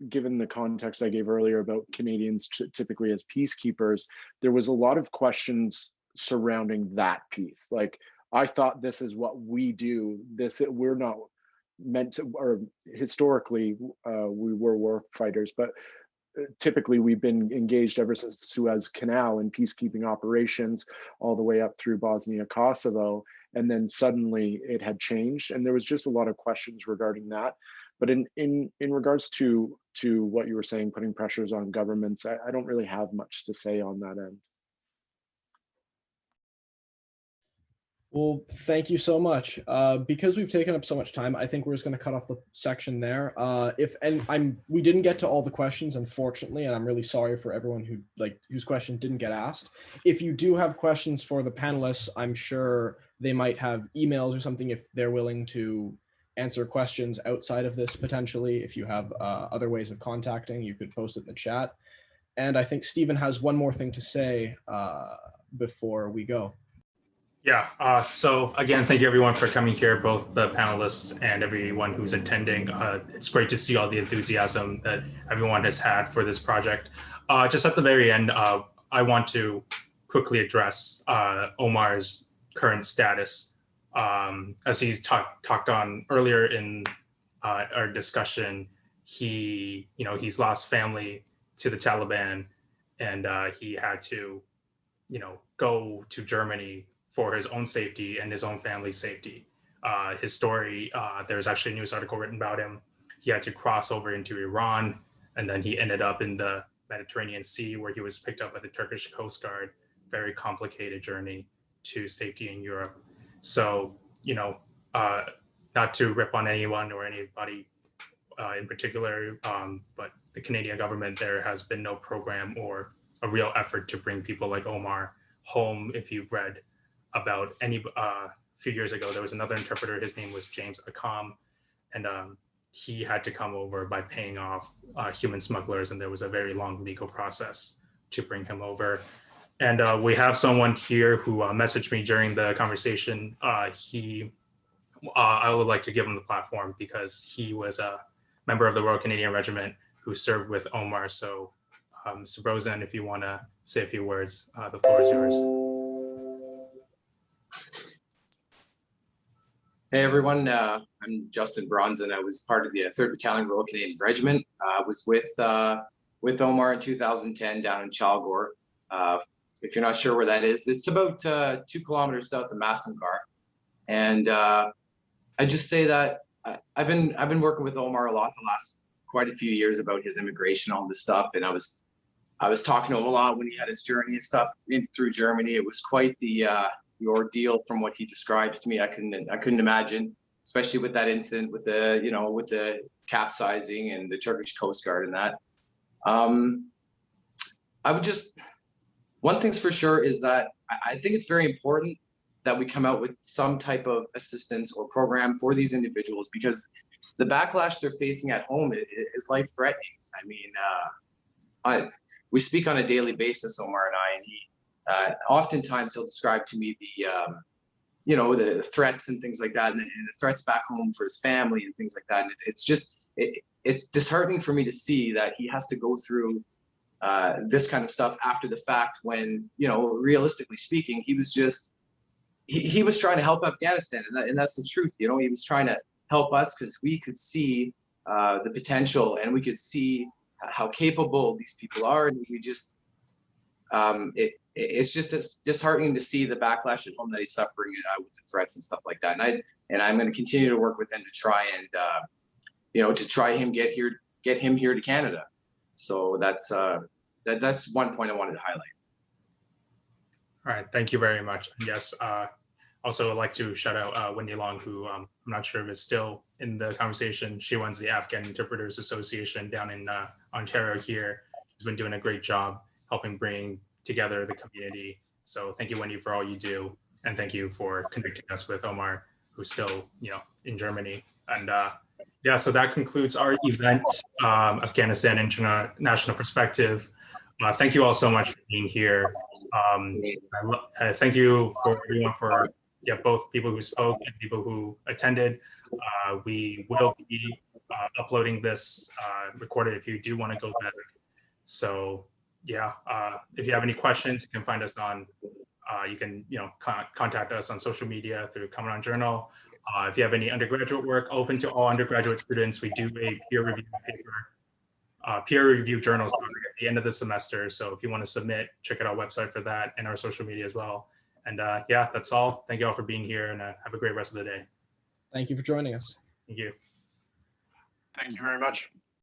given the context I gave earlier about Canadians typically as peacekeepers, there was a lot of questions surrounding that piece. Like, I thought this is what we do. We're not meant to, or historically we were war fighters, but typically we've been engaged ever since the Suez Canal in peacekeeping operations all the way up through Bosnia, Kosovo. And then suddenly it had changed. And there was just a lot of questions regarding that. But in regards to what you were saying, putting pressures on governments, I don't really have much to say on that end. Well, thank you so much. Because we've taken up so much time, I think we're just going to cut off the section there. We didn't get to all the questions, unfortunately, and I'm really sorry for everyone whose question didn't get asked. If you do have questions for the panelists, I'm sure they might have emails or something if they're willing to answer questions outside of this potentially. If you have other ways of contacting, you could post it in the chat. And I think Stephen has one more thing to say before we go. Yeah, so again, thank you everyone for coming here, both the panelists and everyone who's attending. It's great to see all the enthusiasm that everyone has had for this project. Just at the very end, I want to quickly address Omar's current status. As he's talked on earlier in our discussion, he's lost family to the Taliban, and he had to, go to Germany for his own safety and his own family's safety. His story, there's actually a news article written about him. He had to cross over into Iran, and then he ended up in the Mediterranean Sea, where he was picked up by the Turkish Coast Guard. Very complicated journey to safety in Europe. So, not to rip on anyone or anybody in particular, but the Canadian government, there has been no program or a real effort to bring people like Omar home. If you've read about a few years ago, there was another interpreter, his name was James Akam, and he had to come over by paying off human smugglers, and there was a very long legal process to bring him over. And we have someone here who messaged me during the conversation. I would like to give him the platform because he was a member of the Royal Canadian Regiment who served with Omar. So Mr. Brozan, if you want to say a few words, the floor is yours. Hey everyone, I'm Justin Bronson. I was part of the 3rd Battalion Royal Canadian Regiment. I was with Omar in 2010 down in Chalgor. If you're not sure where that is, it's about 2 kilometers south of Massangar. And I just say that I've been working with Omar a lot the last quite a few years about his immigration, all this stuff. And I was talking to him a lot when he had his journey and stuff through Germany. It was quite the ordeal from what he describes to me. I couldn't imagine, especially with that incident with the capsizing and the Turkish Coast Guard and that. I would just, one thing's for sure is that I think it's very important that we come out with some type of assistance or program for these individuals, because the backlash they're facing at home is life-threatening. I mean, we speak on a daily basis, Omar and I, and he, oftentimes he'll describe to me the threats and things like that, and the threats back home for his family and things like that. And it's disheartening for me to see that he has to go through this kind of stuff after the fact, when, realistically speaking, he was just, he was trying to help Afghanistan, and that's the truth. He was trying to help us because we could see the potential, and we could see how capable these people are, and we just, it's just disheartening to see the backlash at home that he's suffering with the threats and stuff like that. And I'm going to continue to work with him to try and, to try him get him here to Canada. So that's one point I wanted to highlight. All right, thank you very much. And yes, also I'd like to shout out Wendy Long, who I'm not sure if is still in the conversation. She runs the Afghan Interpreters Association down in Ontario here. She's been doing a great job helping bring together the community. So thank you, Wendy, for all you do. And thank you for connecting us with Omar, who's still, in Germany. And yeah, so that concludes our event, Afghanistan International Perspective. Thank you all so much for being here. Thank you for everyone, for both people who spoke and people who attended. We will be uploading this recorded if you do want to go back. So yeah, if you have any questions, you can find us on, you can contact us on social media through Commandant Journal. If you have any undergraduate work, open to all undergraduate students. We do a peer review journals at the end of the semester. So if you want to submit, check out our website for that and our social media as well. And yeah, that's all. Thank you all for being here, and have a great rest of the day. Thank you for joining us. Thank you. Thank you very much.